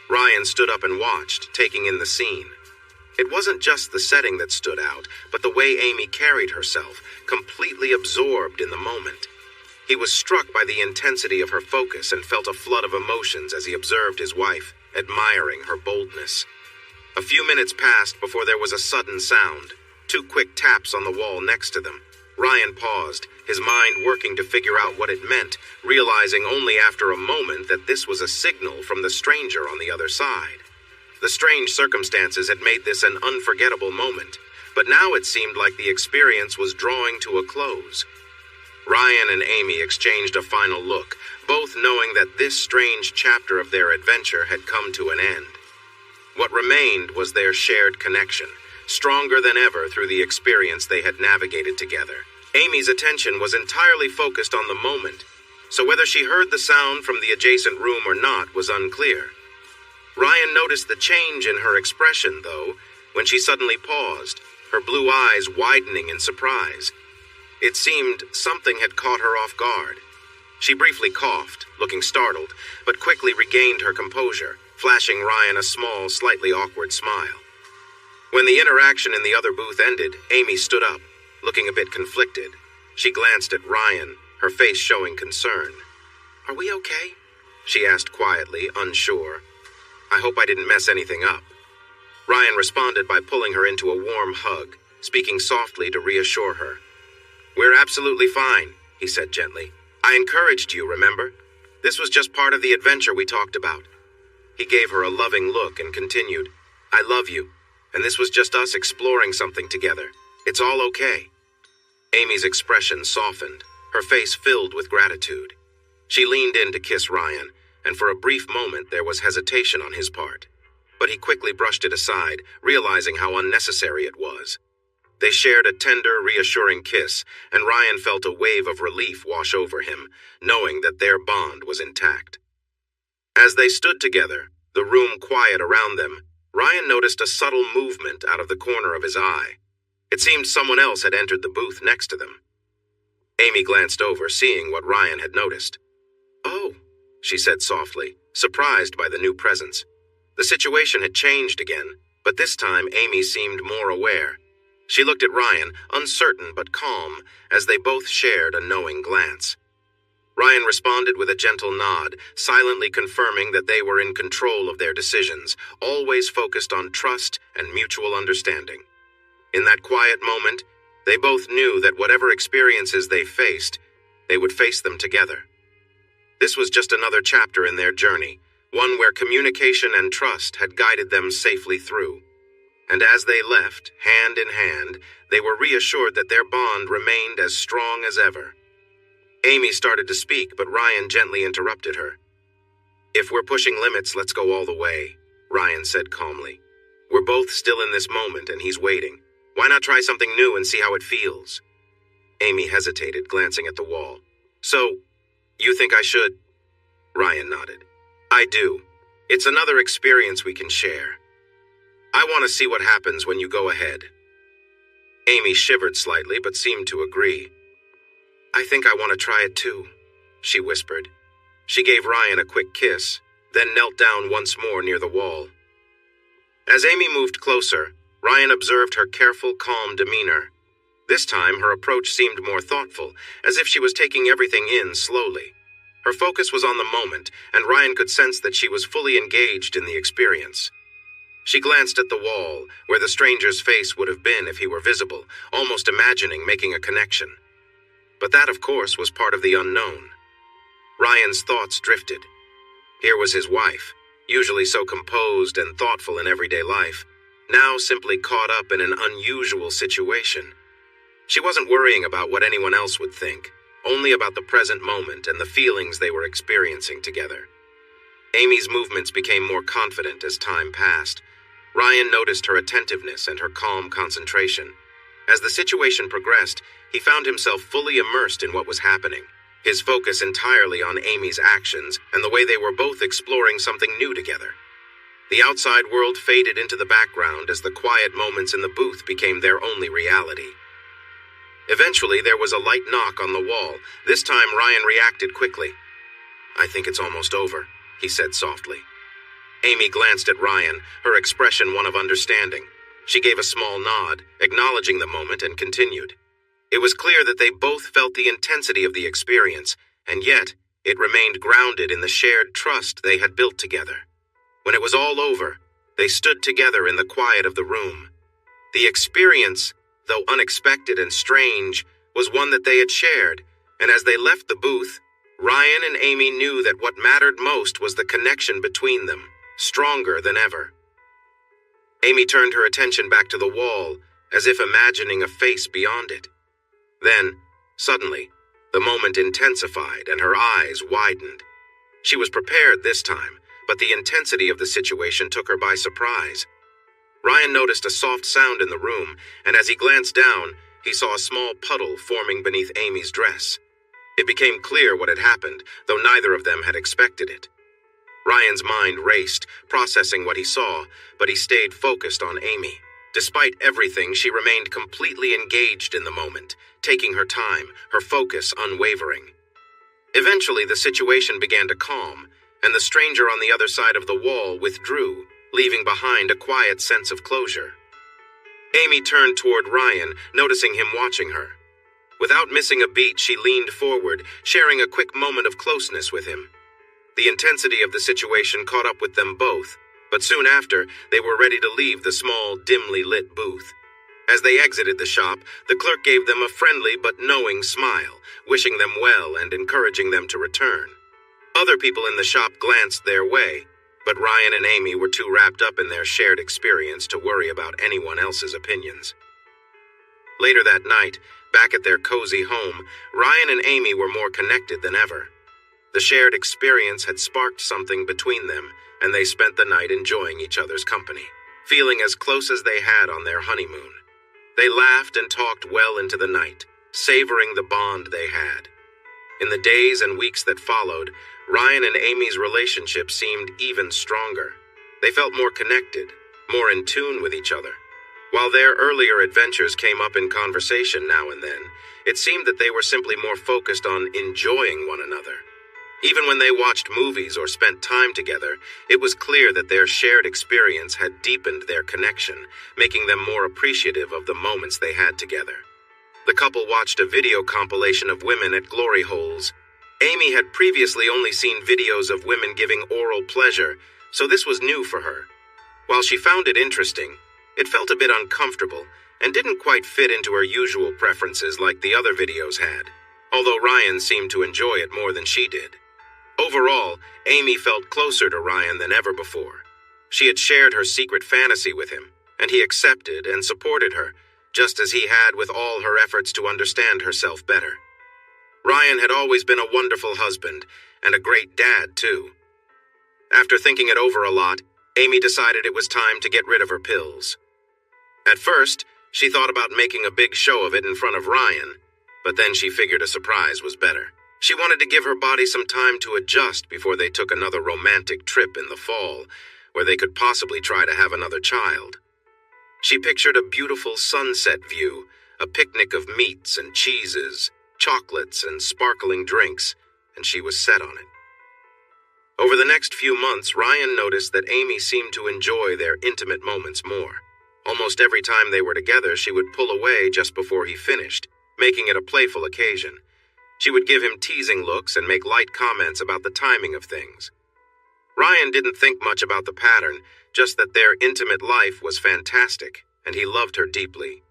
Ryan stood up and watched, taking in the scene. It wasn't just the setting that stood out, but the way Amy carried herself, completely absorbed in the moment. He was struck by the intensity of her focus and felt a flood of emotions as he observed his wife, admiring her boldness. A few minutes passed before there was a sudden sound. 2 quick taps on the wall next to them. Ryan paused, his mind working to figure out what it meant, realizing only after a moment that this was a signal from the stranger on the other side. The strange circumstances had made this an unforgettable moment, but now it seemed like the experience was drawing to a close. Ryan and Amy exchanged a final look, both knowing that this strange chapter of their adventure had come to an end. What remained was their shared connection, stronger than ever through the experience they had navigated together. Amy's attention was entirely focused on the moment, so whether she heard the sound from the adjacent room or not was unclear. Ryan noticed the change in her expression, though, when she suddenly paused, her blue eyes widening in surprise. It seemed something had caught her off guard. She briefly coughed, looking startled, but quickly regained her composure, flashing Ryan a small, slightly awkward smile. When the interaction in the other booth ended, Amy stood up, looking a bit conflicted. She glanced at Ryan, her face showing concern. "Are we okay?" she asked quietly, unsure. "I hope I didn't mess anything up." Ryan responded by pulling her into a warm hug, speaking softly to reassure her. "We're absolutely fine," he said gently. "I encouraged you, remember? This was just part of the adventure we talked about." He gave her a loving look and continued, "I love you, and this was just us exploring something together. It's all okay." Amy's expression softened, her face filled with gratitude. She leaned in to kiss Ryan, and for a brief moment there was hesitation on his part. But he quickly brushed it aside, realizing how unnecessary it was. They shared a tender, reassuring kiss, and Ryan felt a wave of relief wash over him, knowing that their bond was intact. As they stood together, the room quiet around them, Ryan noticed a subtle movement out of the corner of his eye. It seemed someone else had entered the booth next to them. Amy glanced over, seeing what Ryan had noticed. "Oh," she said softly, surprised by the new presence. The situation had changed again, but this time Amy seemed more aware. She looked at Ryan, uncertain but calm, as they both shared a knowing glance. Ryan responded with a gentle nod, silently confirming that they were in control of their decisions, always focused on trust and mutual understanding. In that quiet moment, they both knew that whatever experiences they faced, they would face them together. This was just another chapter in their journey, one where communication and trust had guided them safely through. And as they left, hand in hand, they were reassured that their bond remained as strong as ever. Amy started to speak, but Ryan gently interrupted her. "If we're pushing limits, let's go all the way," Ryan said calmly. "We're both still in this moment, and he's waiting. Why not try something new and see how it feels?" Amy hesitated, glancing at the wall. "So, you think I should?" Ryan nodded. "I do. It's another experience we can share. I want to see what happens when you go ahead." Amy shivered slightly, but seemed to agree. "I think I want to try it too," she whispered. She gave Ryan a quick kiss, then knelt down once more near the wall. As Amy moved closer, Ryan observed her careful, calm demeanor. This time, her approach seemed more thoughtful, as if she was taking everything in slowly. Her focus was on the moment, and Ryan could sense that she was fully engaged in the experience. She glanced at the wall, where the stranger's face would have been if he were visible, almost imagining making a connection. But that, of course, was part of the unknown. Ryan's thoughts drifted. Here was his wife, usually so composed and thoughtful in everyday life, now simply caught up in an unusual situation. She wasn't worrying about what anyone else would think, only about the present moment and the feelings they were experiencing together. Amy's movements became more confident as time passed. Ryan noticed her attentiveness and her calm concentration. As the situation progressed, he found himself fully immersed in what was happening, his focus entirely on Amy's actions and the way they were both exploring something new together. The outside world faded into the background as the quiet moments in the booth became their only reality. Eventually, there was a light knock on the wall. This time, Ryan reacted quickly. "I think it's almost over," he said softly. Amy glanced at Ryan, her expression one of understanding. She gave a small nod, acknowledging the moment, and continued. It was clear that they both felt the intensity of the experience, and yet it remained grounded in the shared trust they had built together. When it was all over, they stood together in the quiet of the room. The experience, though unexpected and strange, was one that they had shared, and as they left the booth, Ryan and Amy knew that what mattered most was the connection between them, stronger than ever. Amy turned her attention back to the wall, as if imagining a face beyond it. Then, suddenly, The moment intensified and her eyes widened. She was prepared this time, but the intensity of the situation took her by surprise. Ryan noticed a soft sound in the room, and as he glanced down, he saw a small puddle forming beneath Amy's dress. It became clear what had happened, though neither of them had expected it. Ryan's mind raced, processing what he saw, but he stayed focused on Amy. Despite everything, she remained completely engaged in the moment, taking her time, her focus unwavering. Eventually, the situation began to calm, and the stranger on the other side of the wall withdrew, leaving behind a quiet sense of closure. Amy turned toward Ryan, noticing him watching her. Without missing a beat, she leaned forward, sharing a quick moment of closeness with him. The intensity of the situation caught up with them both, but soon after, they were ready to leave the small, dimly lit booth. As they exited the shop, the clerk gave them a friendly but knowing smile, wishing them well and encouraging them to return. Other people in the shop glanced their way, but Ryan and Amy were too wrapped up in their shared experience to worry about anyone else's opinions. Later that night, back at their cozy home, Ryan and Amy were more connected than ever. The shared experience had sparked something between them, and they spent the night enjoying each other's company, feeling as close as they had on their honeymoon. They laughed and talked well into the night, savoring the bond they had. In the days and weeks that followed, Ryan and Amy's relationship seemed even stronger. They felt more connected, more in tune with each other. While their earlier adventures came up in conversation now and then, it seemed that they were simply more focused on enjoying one another. Even when they watched movies or spent time together, it was clear that their shared experience had deepened their connection, making them more appreciative of the moments they had together. The couple watched a video compilation of women at glory holes. Amy had previously only seen videos of women giving oral pleasure, so this was new for her. While she found it interesting, it felt a bit uncomfortable and didn't quite fit into her usual preferences like the other videos had, although Ryan seemed to enjoy it more than she did. Overall, Amy felt closer to Ryan than ever before. She had shared her secret fantasy with him, and he accepted and supported her, just as he had with all her efforts to understand herself better. Ryan had always been a wonderful husband, and a great dad, too. After thinking it over a lot, Amy decided it was time to get rid of her pills. At first, she thought about making a big show of it in front of Ryan, but then she figured a surprise was better. She wanted to give her body some time to adjust before they took another romantic trip in the fall, where they could possibly try to have another child. She pictured a beautiful sunset view, a picnic of meats and cheeses, chocolates and sparkling drinks, and she was set on it. Over the next few months, Ryan noticed that Amy seemed to enjoy their intimate moments more. Almost every time they were together, she would pull away just before he finished, making it a playful occasion. She would give him teasing looks and make light comments about the timing of things. Ryan didn't think much about the pattern, just that their intimate life was fantastic, and he loved her deeply.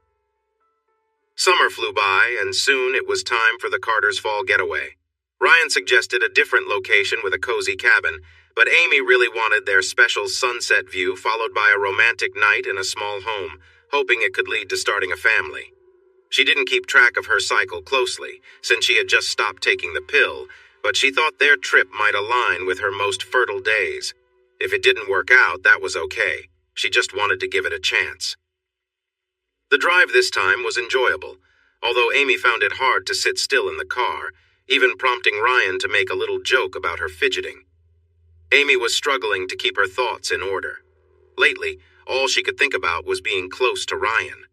Summer flew by, and soon it was time for the Carters' fall getaway. Ryan suggested a different location with a cozy cabin, but Amy really wanted their special sunset view followed by a romantic night in a small home, hoping it could lead to starting a family. She didn't keep track of her cycle closely, since she had just stopped taking the pill, but she thought their trip might align with her most fertile days. If it didn't work out, that was okay. She just wanted to give it a chance. The drive this time was enjoyable, although Amy found it hard to sit still in the car, even prompting Ryan to make a little joke about her fidgeting. Amy was struggling to keep her thoughts in order. Lately, all she could think about was being close to Ryan.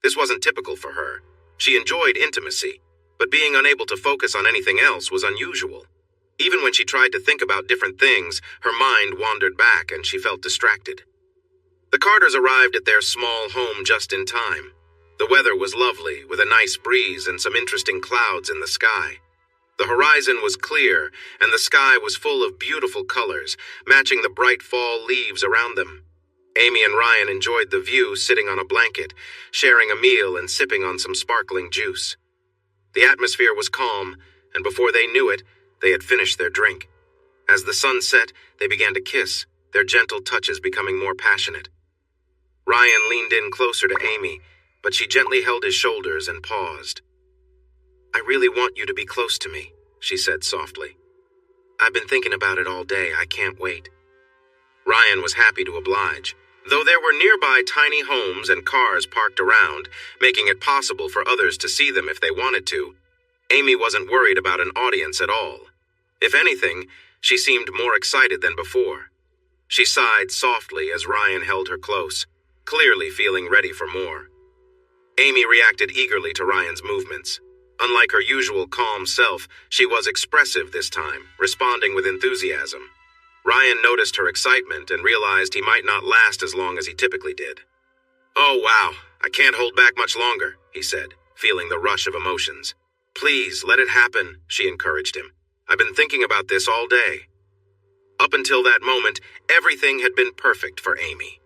This wasn't typical for her. She enjoyed intimacy, but being unable to focus on anything else was unusual. Even when she tried to think about different things, her mind wandered back and she felt distracted. The Carters arrived at their small home just in time. The weather was lovely, with a nice breeze and some interesting clouds in the sky. The horizon was clear, and the sky was full of beautiful colors, matching the bright fall leaves around them. Amy and Ryan enjoyed the view sitting on a blanket, sharing a meal and sipping on some sparkling juice. The atmosphere was calm, and before they knew it, they had finished their drink. As the sun set, they began to kiss, their gentle touches becoming more passionate. Ryan leaned in closer to Amy, but she gently held his shoulders and paused. "I really want you to be close to me," she said softly. "I've been thinking about it all day. I can't wait." Ryan was happy to oblige. Though there were nearby tiny homes and cars parked around, making it possible for others to see them if they wanted to, Amy wasn't worried about an audience at all. If anything, she seemed more excited than before. She sighed softly as Ryan held her close, clearly feeling ready for more. Amy reacted eagerly to Ryan's movements. Unlike her usual calm self, she was expressive this time, responding with enthusiasm. Ryan noticed her excitement and realized he might not last as long as he typically did. "Oh, wow, I can't hold back much longer," he said, feeling the rush of emotions. "Please, let it happen," she encouraged him. "I've been thinking about this all day." Up until that moment, everything had been perfect for Amy.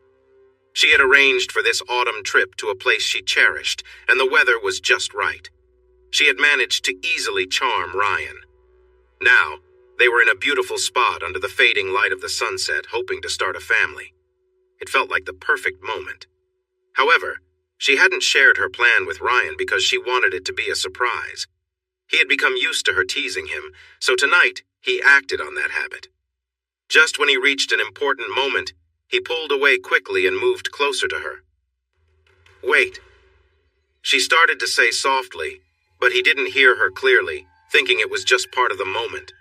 She had arranged for this autumn trip to a place she cherished, and the weather was just right. She had managed to easily charm Ryan. Now, they were in a beautiful spot under the fading light of the sunset, hoping to start a family. It felt like the perfect moment. However, she hadn't shared her plan with Ryan because she wanted it to be a surprise. He had become used to her teasing him, so tonight he acted on that habit. Just when he reached an important moment, he pulled away quickly and moved closer to her. "Wait." She started to say softly, but he didn't hear her clearly, thinking it was just part of the moment.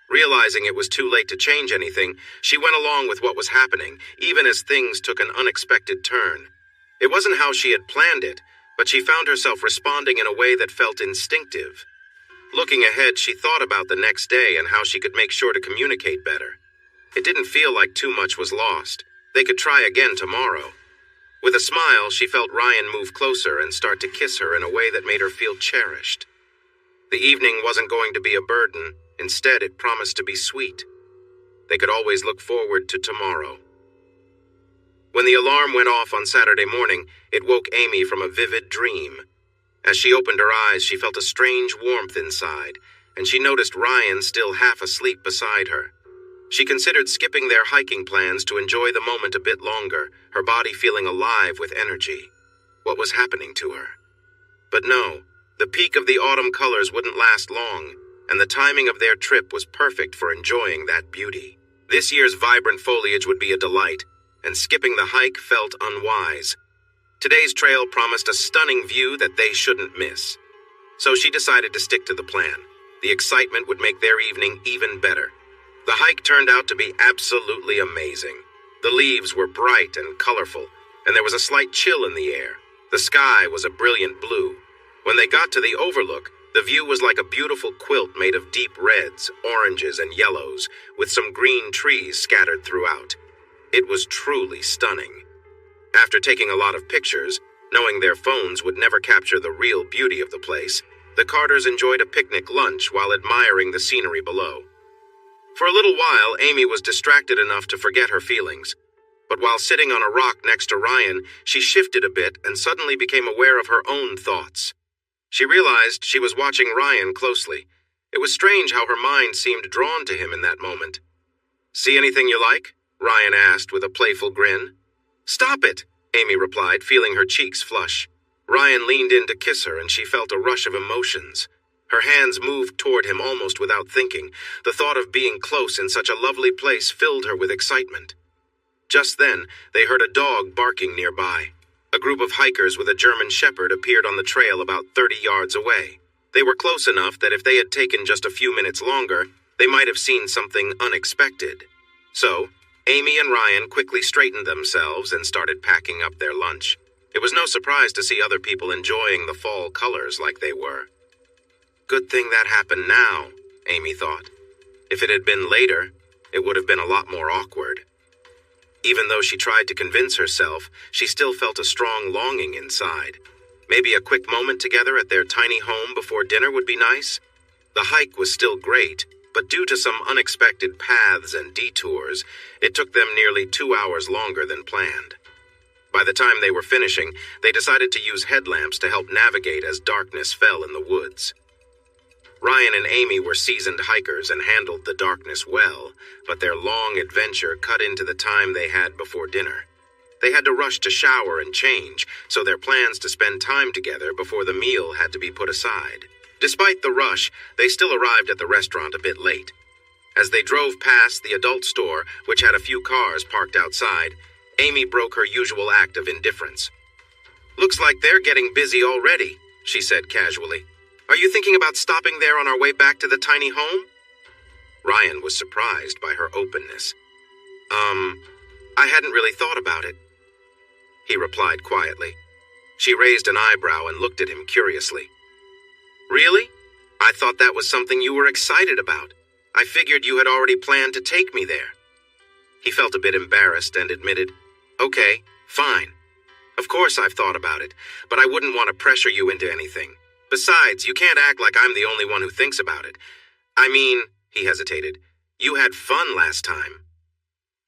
Realizing it was too late to change anything, she went along with what was happening, even as things took an unexpected turn. It wasn't how she had planned it, but she found herself responding in a way that felt instinctive. Looking ahead, she thought about the next day and how she could make sure to communicate better. It didn't feel like too much was lost. They could try again tomorrow. With a smile, she felt Ryan move closer and start to kiss her in a way that made her feel cherished. The evening wasn't going to be a burden. Instead, it promised to be sweet. They could always look forward to tomorrow. When the alarm went off on Saturday morning, it woke Amy from a vivid dream. As she opened her eyes, she felt a strange warmth inside, and she noticed Ryan still half asleep beside her. She considered skipping their hiking plans to enjoy the moment a bit longer, her body feeling alive with energy. What was happening to her? But no, the peak of the autumn colors wouldn't last long, and the timing of their trip was perfect for enjoying that beauty. This year's vibrant foliage would be a delight, and skipping the hike felt unwise. Today's trail promised a stunning view that they shouldn't miss. So she decided to stick to the plan. The excitement would make their evening even better. The hike turned out to be absolutely amazing. The leaves were bright and colorful, and there was a slight chill in the air. The sky was a brilliant blue. When they got to the overlook, the view was like a beautiful quilt made of deep reds, oranges, and yellows, with some green trees scattered throughout. It was truly stunning. After taking a lot of pictures, knowing their phones would never capture the real beauty of the place, the Carters enjoyed a picnic lunch while admiring the scenery below. For a little while, Amy was distracted enough to forget her feelings. But while sitting on a rock next to Ryan, she shifted a bit and suddenly became aware of her own thoughts. She realized she was watching Ryan closely. It was strange how her mind seemed drawn to him in that moment. "See anything you like?" Ryan asked with a playful grin. "Stop it," Amy replied, feeling her cheeks flush. Ryan leaned in to kiss her, and she felt a rush of emotions. Her hands moved toward him almost without thinking. The thought of being close in such a lovely place filled her with excitement. Just then, they heard a dog barking nearby. A group of hikers with a German Shepherd appeared on the trail about 30 yards away. They were close enough that if they had taken just a few minutes longer, they might have seen something unexpected. So, Amy and Ryan quickly straightened themselves and started packing up their lunch. It was no surprise to see other people enjoying the fall colors like they were. Good thing that happened now, Amy thought. If it had been later, it would have been a lot more awkward. Even though she tried to convince herself, she still felt a strong longing inside. Maybe a quick moment together at their tiny home before dinner would be nice. The hike was still great, but due to some unexpected paths and detours, it took them nearly 2 hours longer than planned. By the time they were finishing, they decided to use headlamps to help navigate as darkness fell in the woods. Ryan and Amy were seasoned hikers and handled the darkness well, but their long adventure cut into the time they had before dinner. They had to rush to shower and change, so their plans to spend time together before the meal had to be put aside. Despite the rush, they still arrived at the restaurant a bit late. As they drove past the adult store, which had a few cars parked outside, Amy broke her usual act of indifference. "Looks like they're getting busy already," she said casually. "Are you thinking about stopping there on our way back to the tiny home?" Ryan was surprised by her openness. I hadn't really thought about it," he replied quietly. She raised an eyebrow and looked at him curiously. "Really? I thought that was something you were excited about. I figured you had already planned to take me there." He felt a bit embarrassed and admitted, "Okay, fine. Of course I've thought about it, but I wouldn't want to pressure you into anything. Besides, you can't act like I'm the only one who thinks about it. I mean," he hesitated, "you had fun last time."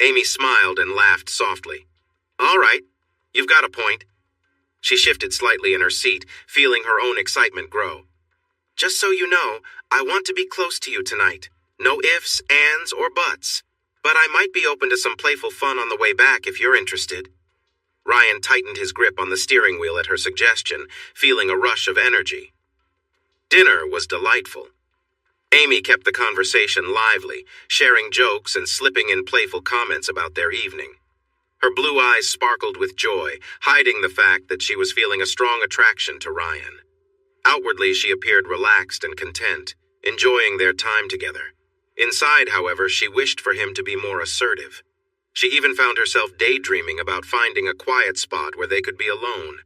Amy smiled and laughed softly. "All right, you've got a point." She shifted slightly in her seat, feeling her own excitement grow. "Just so you know, I want to be close to you tonight. No ifs, ands, or buts. But I might be open to some playful fun on the way back if you're interested." Ryan tightened his grip on the steering wheel at her suggestion, feeling a rush of energy. Dinner was delightful. Amy kept the conversation lively, sharing jokes and slipping in playful comments about their evening. Her blue eyes sparkled with joy, hiding the fact that she was feeling a strong attraction to Ryan. Outwardly, she appeared relaxed and content, enjoying their time together. Inside, however, she wished for him to be more assertive. She even found herself daydreaming about finding a quiet spot where they could be alone.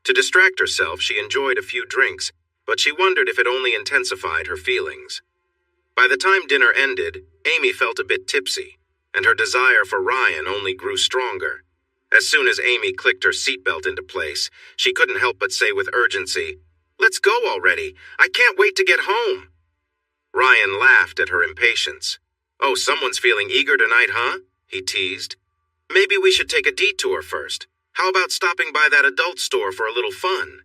To distract herself, she enjoyed a few drinks, but she wondered if it only intensified her feelings. By the time dinner ended, Amy felt a bit tipsy, and her desire for Ryan only grew stronger. As soon as Amy clicked her seatbelt into place, she couldn't help but say with urgency, "Let's go already. I can't wait to get home." Ryan laughed at her impatience. "Oh, someone's feeling eager tonight, huh?" he teased. "Maybe we should take a detour first. How about stopping by that adult store for a little fun?"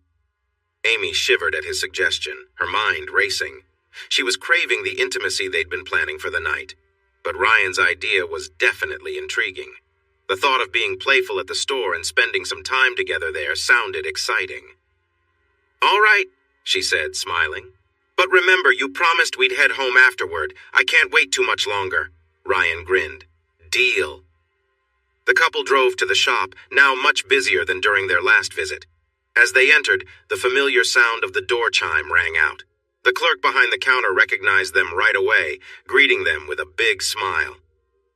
Amy shivered at his suggestion, her mind racing. She was craving the intimacy they'd been planning for the night. But Ryan's idea was definitely intriguing. The thought of being playful at the store and spending some time together there sounded exciting. "All right," she said, smiling. "But remember, you promised we'd head home afterward. I can't wait too much longer." Ryan grinned. "Deal." The couple drove to the shop, now much busier than during their last visit. As they entered, the familiar sound of the door chime rang out. The clerk behind the counter recognized them right away, greeting them with a big smile.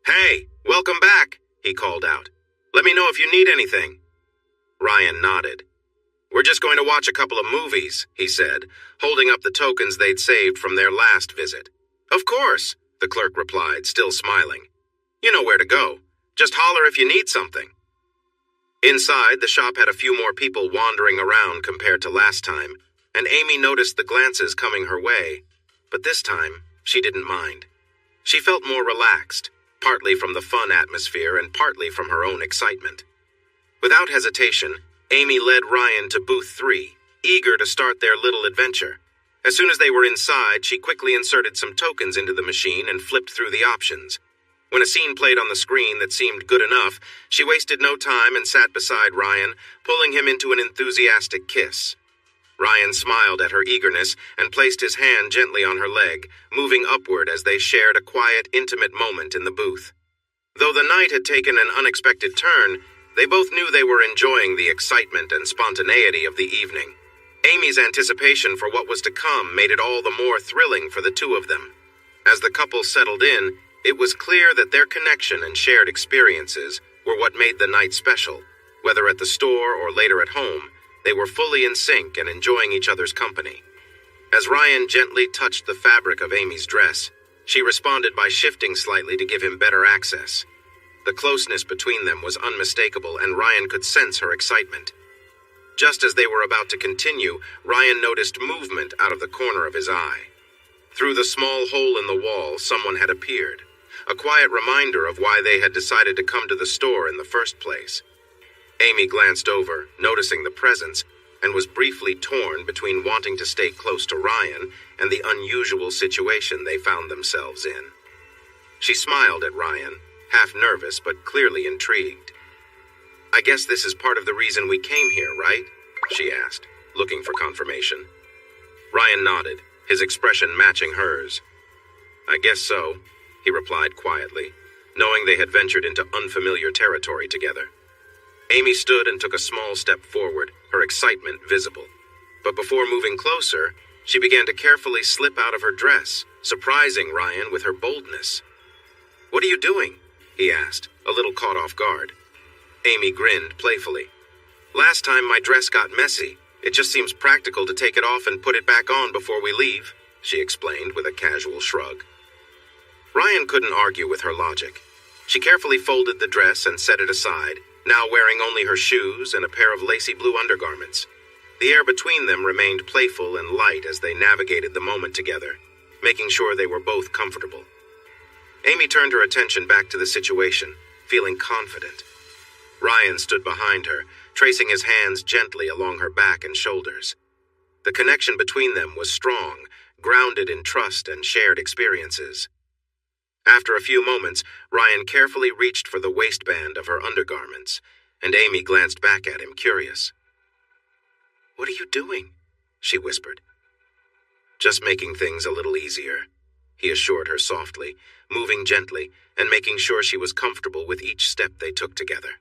"Hey, welcome back," he called out. "Let me know if you need anything." Ryan nodded. "We're just going to watch a couple of movies," he said, holding up the tokens they'd saved from their last visit. "Of course," the clerk replied, still smiling. "You know where to go. Just holler if you need something." Inside, the shop had a few more people wandering around compared to last time, and Amy noticed the glances coming her way. But this time, she didn't mind. She felt more relaxed, partly from the fun atmosphere and partly from her own excitement. Without hesitation, Amy led Ryan to booth 3, eager to start their little adventure. As soon as they were inside, she quickly inserted some tokens into the machine and flipped through the options. When a scene played on the screen that seemed good enough, she wasted no time and sat beside Ryan, pulling him into an enthusiastic kiss. Ryan smiled at her eagerness and placed his hand gently on her leg, moving upward as they shared a quiet, intimate moment in the booth. Though the night had taken an unexpected turn, they both knew they were enjoying the excitement and spontaneity of the evening. Amy's anticipation for what was to come made it all the more thrilling for the two of them. As the couple settled in, it was clear that their connection and shared experiences were what made the night special. Whether at the store or later at home, they were fully in sync and enjoying each other's company. As Ryan gently touched the fabric of Amy's dress, she responded by shifting slightly to give him better access. The closeness between them was unmistakable, and Ryan could sense her excitement. Just as they were about to continue, Ryan noticed movement out of the corner of his eye. Through the small hole in the wall, someone had appeared, a quiet reminder of why they had decided to come to the store in the first place. Amy glanced over, noticing the presence, and was briefly torn between wanting to stay close to Ryan and the unusual situation they found themselves in. She smiled at Ryan, half nervous but clearly intrigued. "I guess this is part of the reason we came here, right?" she asked, looking for confirmation. Ryan nodded, his expression matching hers. "I guess so," he replied quietly, knowing they had ventured into unfamiliar territory together. Amy stood and took a small step forward, her excitement visible. But before moving closer, she began to carefully slip out of her dress, surprising Ryan with her boldness. "What are you doing?" he asked, a little caught off guard. Amy grinned playfully. "Last time my dress got messy. It just seems practical to take it off and put it back on before we leave," she explained with a casual shrug. Ryan couldn't argue with her logic. She carefully folded the dress and set it aside, now wearing only her shoes and a pair of lacy blue undergarments. The air between them remained playful and light as they navigated the moment together, making sure they were both comfortable. Amy turned her attention back to the situation, feeling confident. Ryan stood behind her, tracing his hands gently along her back and shoulders. The connection between them was strong, grounded in trust and shared experiences. After a few moments, Ryan carefully reached for the waistband of her undergarments, and Amy glanced back at him, curious. "What are you doing?" she whispered. "Just making things a little easier," he assured her softly, moving gently and making sure she was comfortable with each step they took together.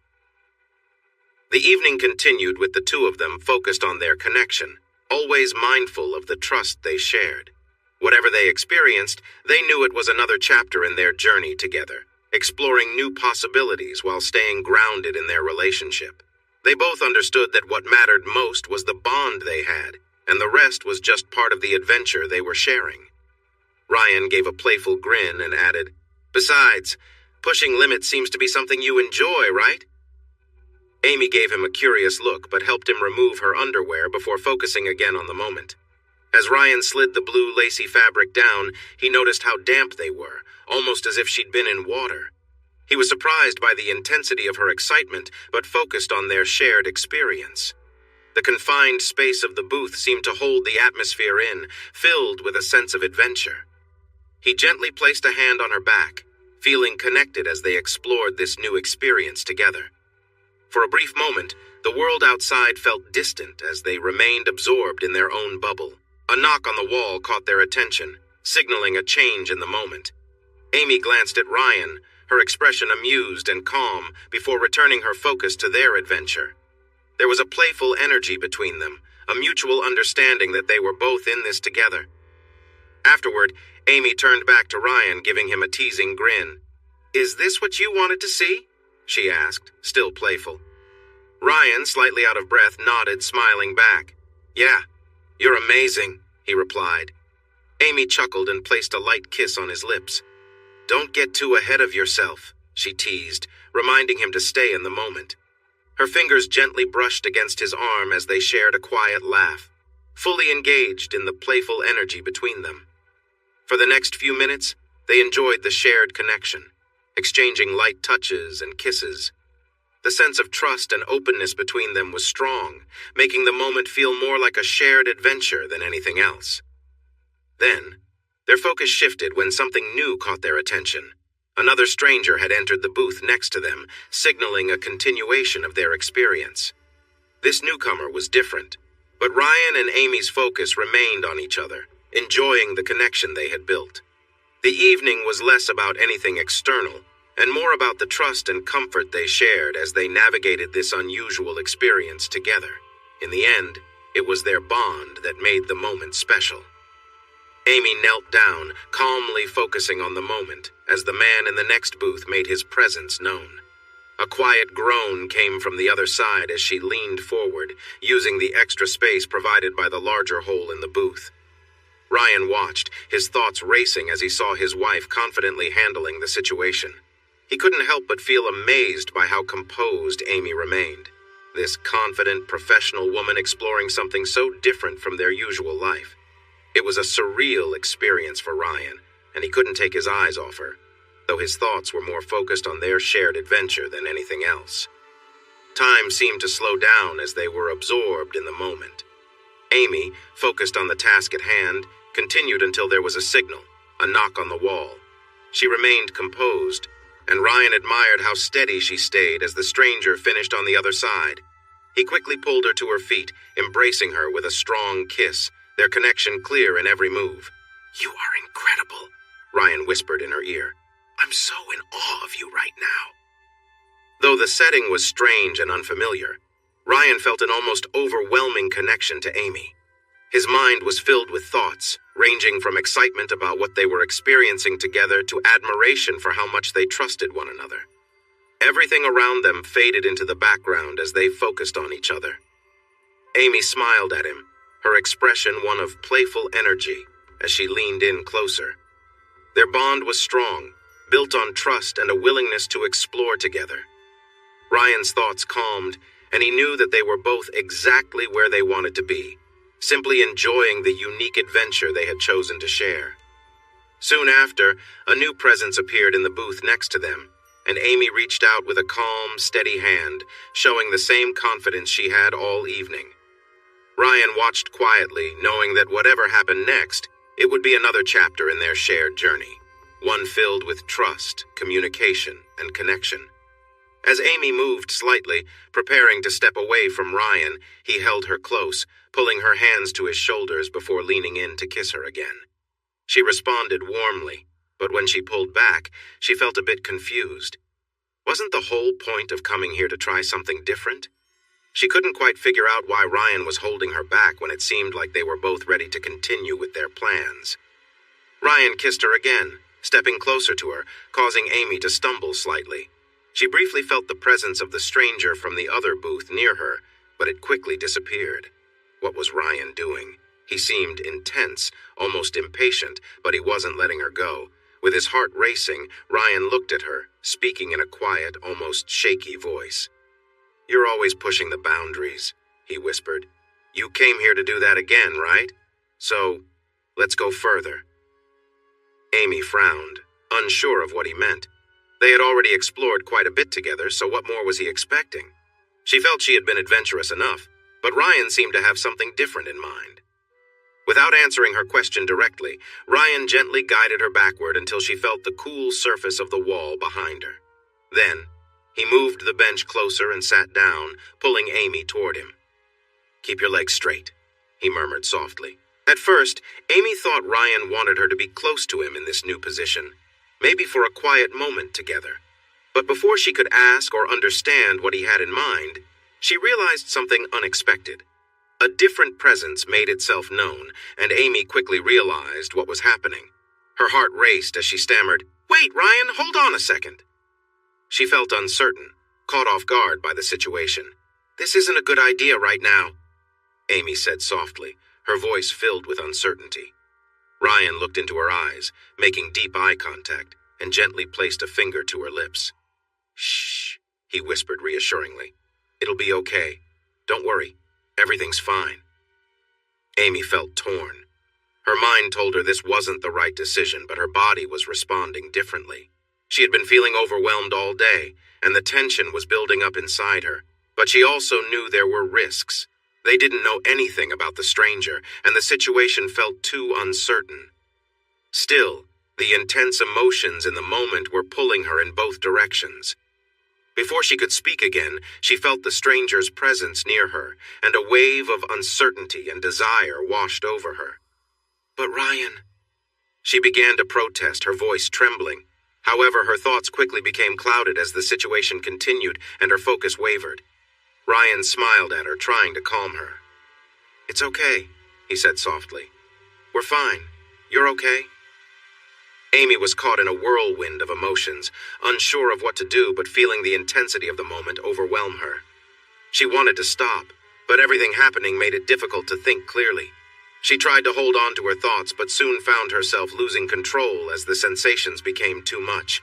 The evening continued with the two of them focused on their connection, always mindful of the trust they shared. Whatever they experienced, they knew it was another chapter in their journey together, exploring new possibilities while staying grounded in their relationship. They both understood that what mattered most was the bond they had, and the rest was just part of the adventure they were sharing. Ryan gave a playful grin and added, "Besides, pushing limits seems to be something you enjoy, right?" Amy gave him a curious look but helped him remove her underwear before focusing again on the moment. As Ryan slid the blue lacy fabric down, he noticed how damp they were, almost as if she'd been in water. He was surprised by the intensity of her excitement, but focused on their shared experience. The confined space of the booth seemed to hold the atmosphere in, filled with a sense of adventure. He gently placed a hand on her back, feeling connected as they explored this new experience together. For a brief moment, the world outside felt distant as they remained absorbed in their own bubble. A knock on the wall caught their attention, signaling a change in the moment. Amy glanced at Ryan, her expression amused and calm, before returning her focus to their adventure. There was a playful energy between them, a mutual understanding that they were both in this together. Afterward, Amy turned back to Ryan, giving him a teasing grin. "Is this what you wanted to see?" she asked, still playful. Ryan, slightly out of breath, nodded, smiling back. "Yeah, you're amazing," he replied. Amy chuckled and placed a light kiss on his lips. "Don't get too ahead of yourself," she teased, reminding him to stay in the moment. Her fingers gently brushed against his arm as they shared a quiet laugh, fully engaged in the playful energy between them. For the next few minutes, they enjoyed the shared connection, exchanging light touches and kisses. The sense of trust and openness between them was strong, making the moment feel more like a shared adventure than anything else. Then, their focus shifted when something new caught their attention. Another stranger had entered the booth next to them, signaling a continuation of their experience. This newcomer was different, but Ryan and Amy's focus remained on each other, enjoying the connection they had built. The evening was less about anything external, and more about the trust and comfort they shared as they navigated this unusual experience together. In the end, it was their bond that made the moment special. Amy knelt down, calmly focusing on the moment, as the man in the next booth made his presence known. A quiet groan came from the other side as she leaned forward, using the extra space provided by the larger hole in the booth. Ryan watched, his thoughts racing as he saw his wife confidently handling the situation. He couldn't help but feel amazed by how composed Amy remained. This confident, professional woman exploring something so different from their usual life. It was a surreal experience for Ryan, and he couldn't take his eyes off her, though his thoughts were more focused on their shared adventure than anything else. Time seemed to slow down as they were absorbed in the moment. Amy, focused on the task at hand, continued until there was a signal, a knock on the wall. She remained composed, and Ryan admired how steady she stayed as the stranger finished on the other side. He quickly pulled her to her feet, embracing her with a strong kiss, their connection clear in every move. "You are incredible," Ryan whispered in her ear. "I'm so in awe of you right now." Though the setting was strange and unfamiliar, Ryan felt an almost overwhelming connection to Amy. His mind was filled with thoughts, ranging from excitement about what they were experiencing together to admiration for how much they trusted one another. Everything around them faded into the background as they focused on each other. Amy smiled at him, her expression one of playful energy, as she leaned in closer. Their bond was strong, built on trust and a willingness to explore together. Ryan's thoughts calmed, and he knew that they were both exactly where they wanted to be, simply enjoying the unique adventure they had chosen to share. Soon after, a new presence appeared in the booth next to them, and Amy reached out with a calm, steady hand, showing the same confidence she had all evening. Ryan watched quietly, knowing that whatever happened next, it would be another chapter in their shared journey, one filled with trust, communication, and connection. As Amy moved slightly, preparing to step away from Ryan, he held her close, pulling her hands to his shoulders before leaning in to kiss her again. She responded warmly, but when she pulled back, she felt a bit confused. Wasn't the whole point of coming here to try something different? She couldn't quite figure out why Ryan was holding her back when it seemed like they were both ready to continue with their plans. Ryan kissed her again, stepping closer to her, causing Amy to stumble slightly. She briefly felt the presence of the stranger from the other booth near her, but it quickly disappeared. What was Ryan doing? He seemed intense, almost impatient, but he wasn't letting her go. With his heart racing, Ryan looked at her, speaking in a quiet, almost shaky voice. "You're always pushing the boundaries," he whispered. "You came here to do that again, right? So, let's go further." Amy frowned, unsure of what he meant. They had already explored quite a bit together, so what more was he expecting? She felt she had been adventurous enough, but Ryan seemed to have something different in mind. Without answering her question directly, Ryan gently guided her backward until she felt the cool surface of the wall behind her. Then, he moved the bench closer and sat down, pulling Amy toward him. "Keep your legs straight," he murmured softly. At first, Amy thought Ryan wanted her to be close to him in this new position, maybe for a quiet moment together. But before she could ask or understand what he had in mind, she realized something unexpected. A different presence made itself known, and Amy quickly realized what was happening. Her heart raced as she stammered, "Wait, Ryan, hold on a second." She felt uncertain, caught off guard by the situation. "This isn't a good idea right now," Amy said softly, her voice filled with uncertainty. Ryan looked into her eyes, making deep eye contact, and gently placed a finger to her lips. "Shh," he whispered reassuringly. "It'll be okay. Don't worry. Everything's fine." Amy felt torn. Her mind told her this wasn't the right decision, but her body was responding differently. She had been feeling overwhelmed all day, and the tension was building up inside her. But she also knew there were risks. They didn't know anything about the stranger, and the situation felt too uncertain. Still, the intense emotions in the moment were pulling her in both directions. Before she could speak again, she felt the stranger's presence near her, and a wave of uncertainty and desire washed over her. "But Ryan..." She began to protest, her voice trembling. However, her thoughts quickly became clouded as the situation continued and her focus wavered. Ryan smiled at her, trying to calm her. "It's okay," he said softly. "We're fine. You're okay?" Amy was caught in a whirlwind of emotions, unsure of what to do but feeling the intensity of the moment overwhelm her. She wanted to stop, but everything happening made it difficult to think clearly. She tried to hold on to her thoughts but soon found herself losing control as the sensations became too much.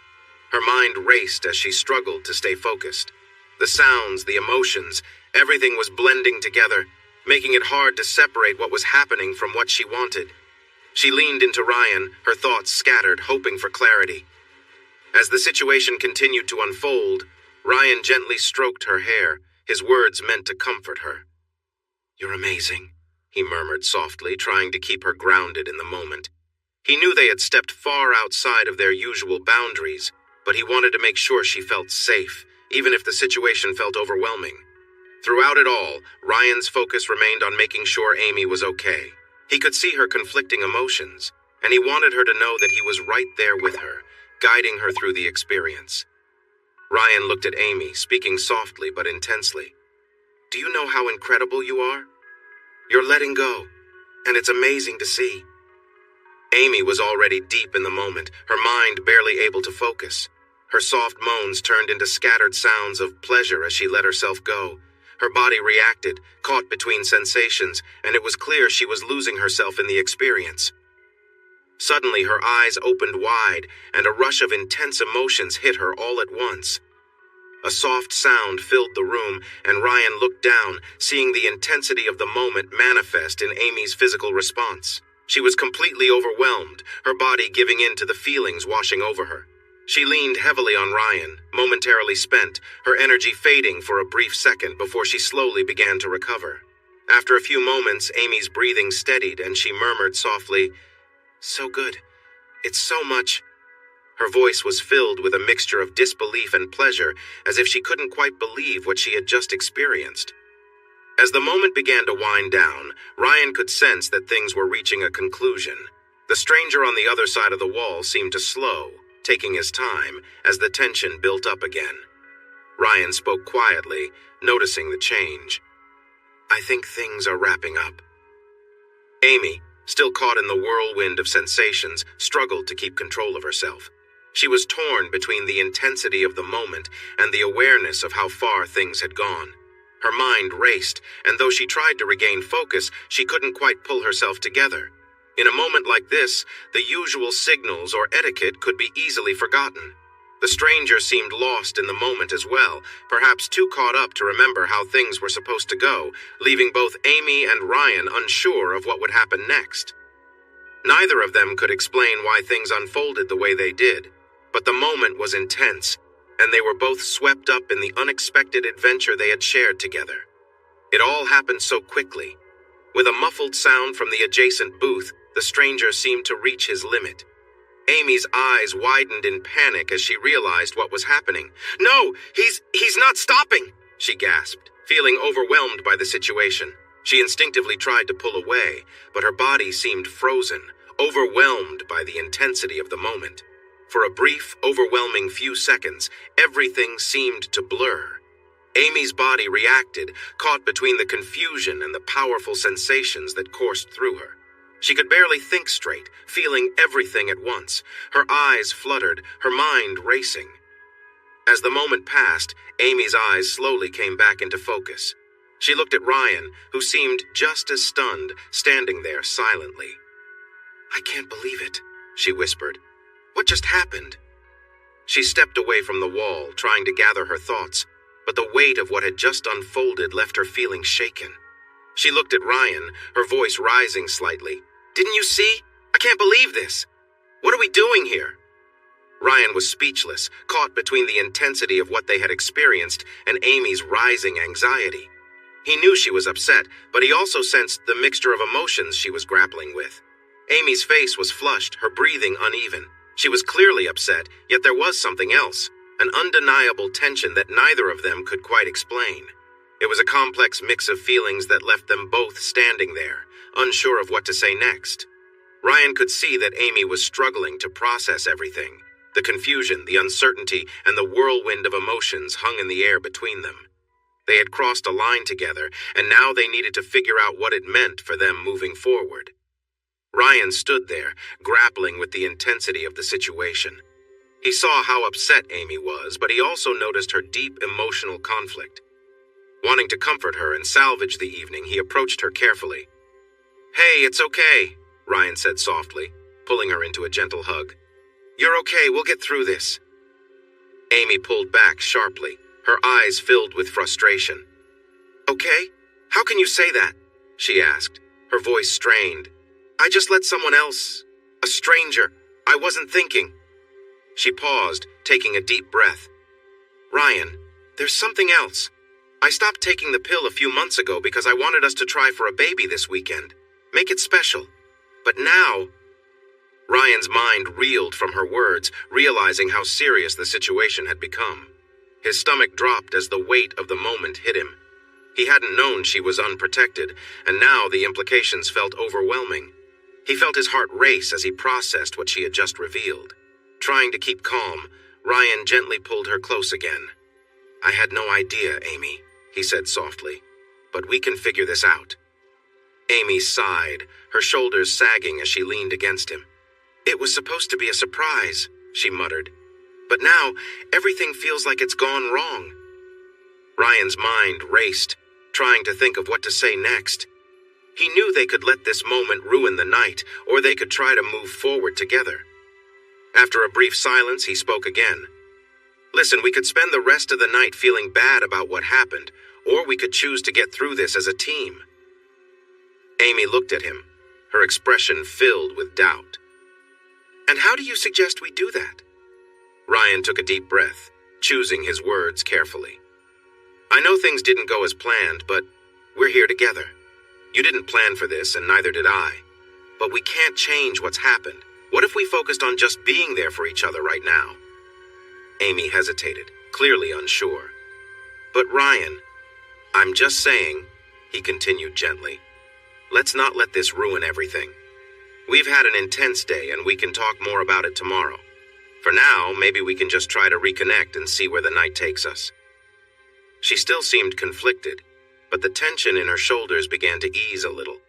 Her mind raced as she struggled to stay focused. The sounds, the emotions, everything was blending together, making it hard to separate what was happening from what she wanted. She leaned into Ryan, her thoughts scattered, hoping for clarity. As the situation continued to unfold, Ryan gently stroked her hair, his words meant to comfort her. "You're amazing," he murmured softly, trying to keep her grounded in the moment. He knew they had stepped far outside of their usual boundaries, but he wanted to make sure she felt safe, even if the situation felt overwhelming. Throughout it all, Ryan's focus remained on making sure Amy was okay. He could see her conflicting emotions, and he wanted her to know that he was right there with her, guiding her through the experience. Ryan looked at Amy, speaking softly but intensely. "Do you know how incredible you are? You're letting go, and it's amazing to see." Amy was already deep in the moment, her mind barely able to focus. Her soft moans turned into scattered sounds of pleasure as she let herself go. Her body reacted, caught between sensations, and it was clear she was losing herself in the experience. Suddenly, her eyes opened wide, and a rush of intense emotions hit her all at once. A soft sound filled the room, and Ryan looked down, seeing the intensity of the moment manifest in Amy's physical response. She was completely overwhelmed, her body giving in to the feelings washing over her. She leaned heavily on Ryan, momentarily spent, her energy fading for a brief second before she slowly began to recover. After a few moments, Amy's breathing steadied, and she murmured softly, "So good. It's so much." Her voice was filled with a mixture of disbelief and pleasure, as if she couldn't quite believe what she had just experienced. As the moment began to wind down, Ryan could sense that things were reaching a conclusion. The stranger on the other side of the wall seemed to slow, taking his time as the tension built up again. Ryan spoke quietly, noticing the change. "I think things are wrapping up." Amy, still caught in the whirlwind of sensations, struggled to keep control of herself. She was torn between the intensity of the moment and the awareness of how far things had gone. Her mind raced, and though she tried to regain focus, she couldn't quite pull herself together. In a moment like this, the usual signals or etiquette could be easily forgotten. The stranger seemed lost in the moment as well, perhaps too caught up to remember how things were supposed to go, leaving both Amy and Ryan unsure of what would happen next. Neither of them could explain why things unfolded the way they did, but the moment was intense, and they were both swept up in the unexpected adventure they had shared together. It all happened so quickly. With a muffled sound from the adjacent booth, the stranger seemed to reach his limit. Amy's eyes widened in panic as she realized what was happening. "No, he's not stopping!" she gasped, feeling overwhelmed by the situation. She instinctively tried to pull away, but her body seemed frozen, overwhelmed by the intensity of the moment. For a brief, overwhelming few seconds, everything seemed to blur. Amy's body reacted, caught between the confusion and the powerful sensations that coursed through her. She could barely think straight, feeling everything at once, her eyes fluttered, her mind racing. As the moment passed, Amy's eyes slowly came back into focus. She looked at Ryan, who seemed just as stunned, standing there silently. "I can't believe it," she whispered. "What just happened?" She stepped away from the wall, trying to gather her thoughts, but the weight of what had just unfolded left her feeling shaken. She looked at Ryan, her voice rising slightly. "Didn't you see? I can't believe this. What are we doing here?" Ryan was speechless, caught between the intensity of what they had experienced and Amy's rising anxiety. He knew she was upset, but he also sensed the mixture of emotions she was grappling with. Amy's face was flushed, her breathing uneven. She was clearly upset, yet there was something else, an undeniable tension that neither of them could quite explain. It was a complex mix of feelings that left them both standing there, unsure of what to say next. Ryan could see that Amy was struggling to process everything. The confusion, the uncertainty, and the whirlwind of emotions hung in the air between them. They had crossed a line together, and now they needed to figure out what it meant for them moving forward. Ryan stood there, grappling with the intensity of the situation. He saw how upset Amy was, but he also noticed her deep emotional conflict. Wanting to comfort her and salvage the evening, he approached her carefully. "Hey, it's okay," Ryan said softly, pulling her into a gentle hug. "You're okay, we'll get through this." Amy pulled back sharply, her eyes filled with frustration. "Okay? How can you say that?" she asked, her voice strained. "I just let someone else, a stranger. I wasn't thinking." She paused, taking a deep breath. "Ryan, there's something else. I stopped taking the pill a few months ago because I wanted us to try for a baby this weekend. Make it special. But now..." Ryan's mind reeled from her words, realizing how serious the situation had become. His stomach dropped as the weight of the moment hit him. He hadn't known she was unprotected, and now the implications felt overwhelming. He felt his heart race as he processed what she had just revealed. Trying to keep calm, Ryan gently pulled her close again. "I had no idea, Amy," he said softly, "but we can figure this out." Amy sighed, her shoulders sagging as she leaned against him. "It was supposed to be a surprise," she muttered. "But now, everything feels like it's gone wrong." Ryan's mind raced, trying to think of what to say next. He knew they could let this moment ruin the night, or they could try to move forward together. After a brief silence, he spoke again. "Listen, we could spend the rest of the night feeling bad about what happened, or we could choose to get through this as a team." Amy looked at him, her expression filled with doubt. "And how do you suggest we do that?" Ryan took a deep breath, choosing his words carefully. "I know things didn't go as planned, but we're here together. You didn't plan for this, and neither did I. But we can't change what's happened. What if we focused on just being there for each other right now?" Amy hesitated, clearly unsure. "But Ryan, I'm just saying," he continued gently, "let's not let this ruin everything. We've had an intense day, and we can talk more about it tomorrow. For now, maybe we can just try to reconnect and see where the night takes us." She still seemed conflicted, but the tension in her shoulders began to ease a little.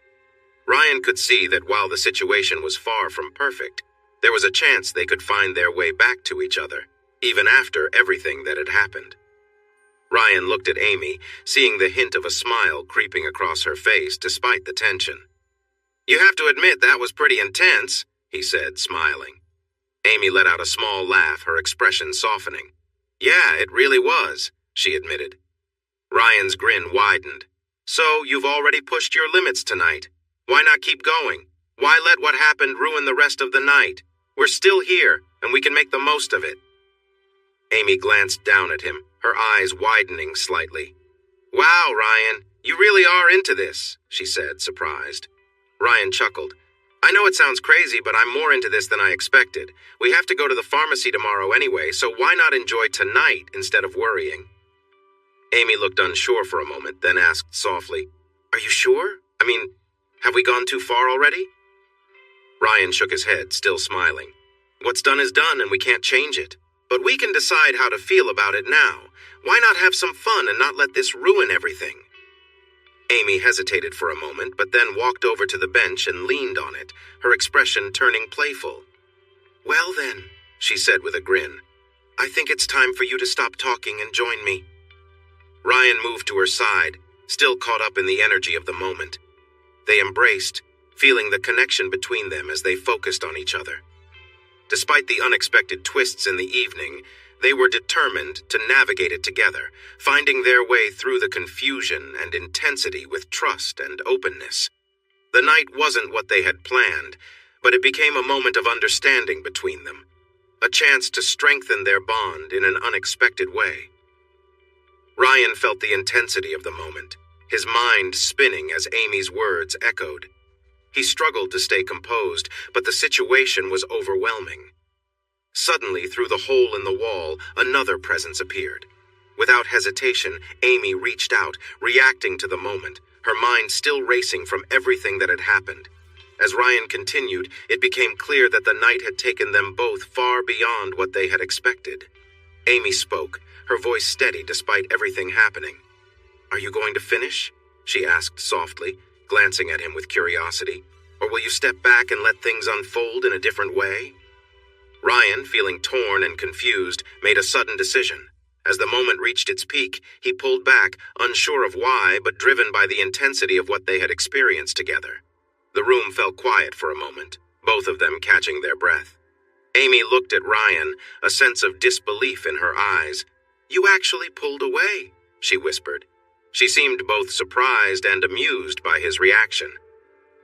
Ryan could see that while the situation was far from perfect, there was a chance they could find their way back to each other, even after everything that had happened. Ryan looked at Amy, seeing the hint of a smile creeping across her face despite the tension. "You have to admit that was pretty intense," he said, smiling. Amy let out a small laugh, her expression softening. "Yeah, it really was," she admitted. Ryan's grin widened. "So, you've already pushed your limits tonight. Why not keep going? Why let what happened ruin the rest of the night? We're still here, and we can make the most of it." Amy glanced down at him, her eyes widening slightly. "Wow, Ryan, you really are into this," she said, surprised. Ryan chuckled. "I know it sounds crazy, but I'm more into this than I expected. We have to go to the pharmacy tomorrow anyway, so why not enjoy tonight instead of worrying?" Amy looked unsure for a moment, then asked softly, "Are you sure? I mean, have we gone too far already?" Ryan shook his head, still smiling. "What's done is done, and we can't change it. But we can decide how to feel about it now. Why not have some fun and not let this ruin everything?" Amy hesitated for a moment, but then walked over to the bench and leaned on it, her expression turning playful. "Well then," she said with a grin, "I think it's time for you to stop talking and join me." Ryan moved to her side, still caught up in the energy of the moment. They embraced, feeling the connection between them as they focused on each other. Despite the unexpected twists in the evening, they were determined to navigate it together, finding their way through the confusion and intensity with trust and openness. The night wasn't what they had planned, but it became a moment of understanding between them, a chance to strengthen their bond in an unexpected way. Ryan felt the intensity of the moment, his mind spinning as Amy's words echoed. He struggled to stay composed, but the situation was overwhelming. Suddenly, through the hole in the wall, another presence appeared. Without hesitation, Amy reached out, reacting to the moment, her mind still racing from everything that had happened. As Ryan continued, it became clear that the night had taken them both far beyond what they had expected. Amy spoke, her voice steady despite everything happening. "Are you going to finish?" she asked softly, glancing at him with curiosity. "Or will you step back and let things unfold in a different way?" Ryan, feeling torn and confused, made a sudden decision. As the moment reached its peak, he pulled back, unsure of why, but driven by the intensity of what they had experienced together. The room fell quiet for a moment, both of them catching their breath. Amy looked at Ryan, a sense of disbelief in her eyes. "You actually pulled away," she whispered. She seemed both surprised and amused by his reaction.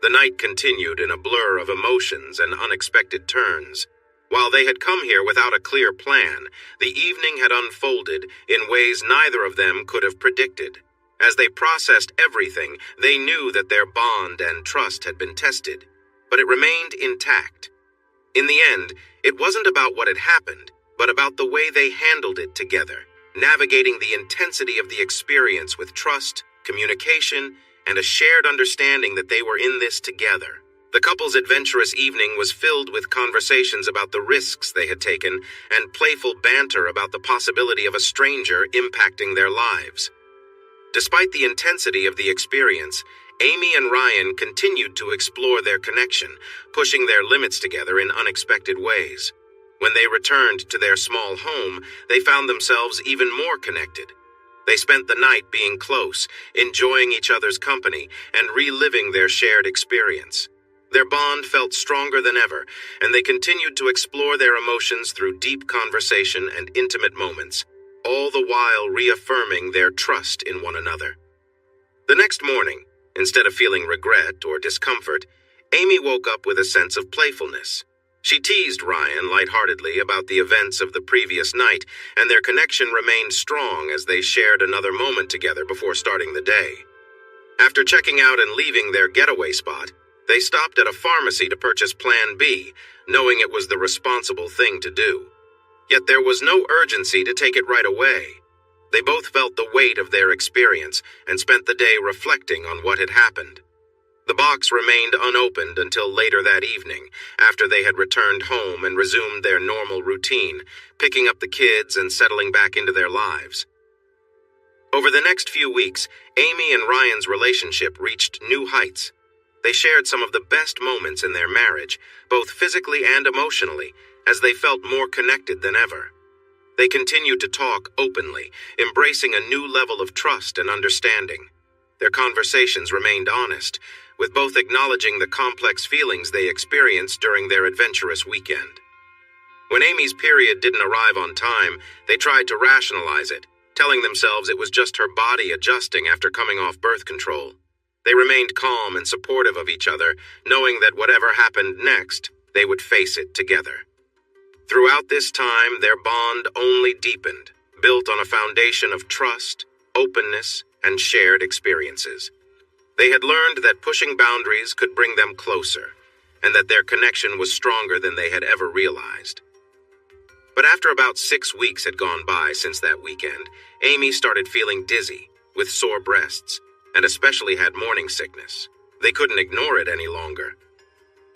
The night continued in a blur of emotions and unexpected turns. While they had come here without a clear plan, the evening had unfolded in ways neither of them could have predicted. As they processed everything, they knew that their bond and trust had been tested, but it remained intact. In the end, it wasn't about what had happened, but about the way they handled it together, navigating the intensity of the experience with trust, communication, and a shared understanding that they were in this together. The couple's adventurous evening was filled with conversations about the risks they had taken and playful banter about the possibility of a stranger impacting their lives. Despite the intensity of the experience, Amy and Ryan continued to explore their connection, pushing their limits together in unexpected ways. When they returned to their small home, they found themselves even more connected. They spent the night being close, enjoying each other's company, and reliving their shared experience. Their bond felt stronger than ever, and they continued to explore their emotions through deep conversation and intimate moments, all the while reaffirming their trust in one another. The next morning, instead of feeling regret or discomfort, Amy woke up with a sense of playfulness. She teased Ryan lightheartedly about the events of the previous night, and their connection remained strong as they shared another moment together before starting the day. After checking out and leaving their getaway spot, they stopped at a pharmacy to purchase Plan B, knowing it was the responsible thing to do. Yet there was no urgency to take it right away. They both felt the weight of their experience and spent the day reflecting on what had happened. The box remained unopened until later that evening, after they had returned home and resumed their normal routine, picking up the kids and settling back into their lives. Over the next few weeks, Amy and Ryan's relationship reached new heights. They shared some of the best moments in their marriage, both physically and emotionally, as they felt more connected than ever. They continued to talk openly, embracing a new level of trust and understanding. Their conversations remained honest, with both acknowledging the complex feelings they experienced during their adventurous weekend. When Amy's period didn't arrive on time, they tried to rationalize it, telling themselves it was just her body adjusting after coming off birth control. They remained calm and supportive of each other, knowing that whatever happened next, they would face it together. Throughout this time, their bond only deepened, built on a foundation of trust, openness, and shared experiences. They had learned that pushing boundaries could bring them closer, and that their connection was stronger than they had ever realized. But after about 6 weeks had gone by since that weekend, Amy started feeling dizzy, with sore breasts, and especially had morning sickness. They couldn't ignore it any longer.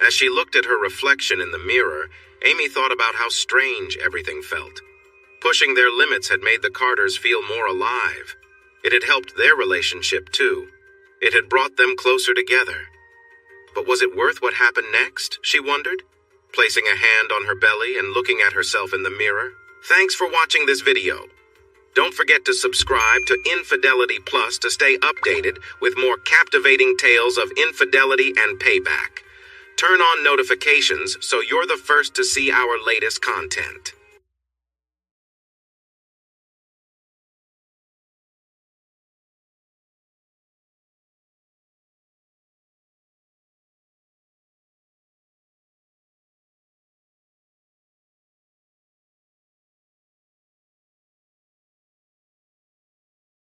As she looked at her reflection in the mirror, Amy thought about how strange everything felt. Pushing their limits had made the Carters feel more alive. It had helped their relationship, too. It had brought them closer together. But was it worth what happened next, she wondered, placing a hand on her belly and looking at herself in the mirror. Thanks for watching this video. Don't forget to subscribe to Infidelity Plus to stay updated with more captivating tales of infidelity and payback. Turn on notifications so you're the first to see our latest content.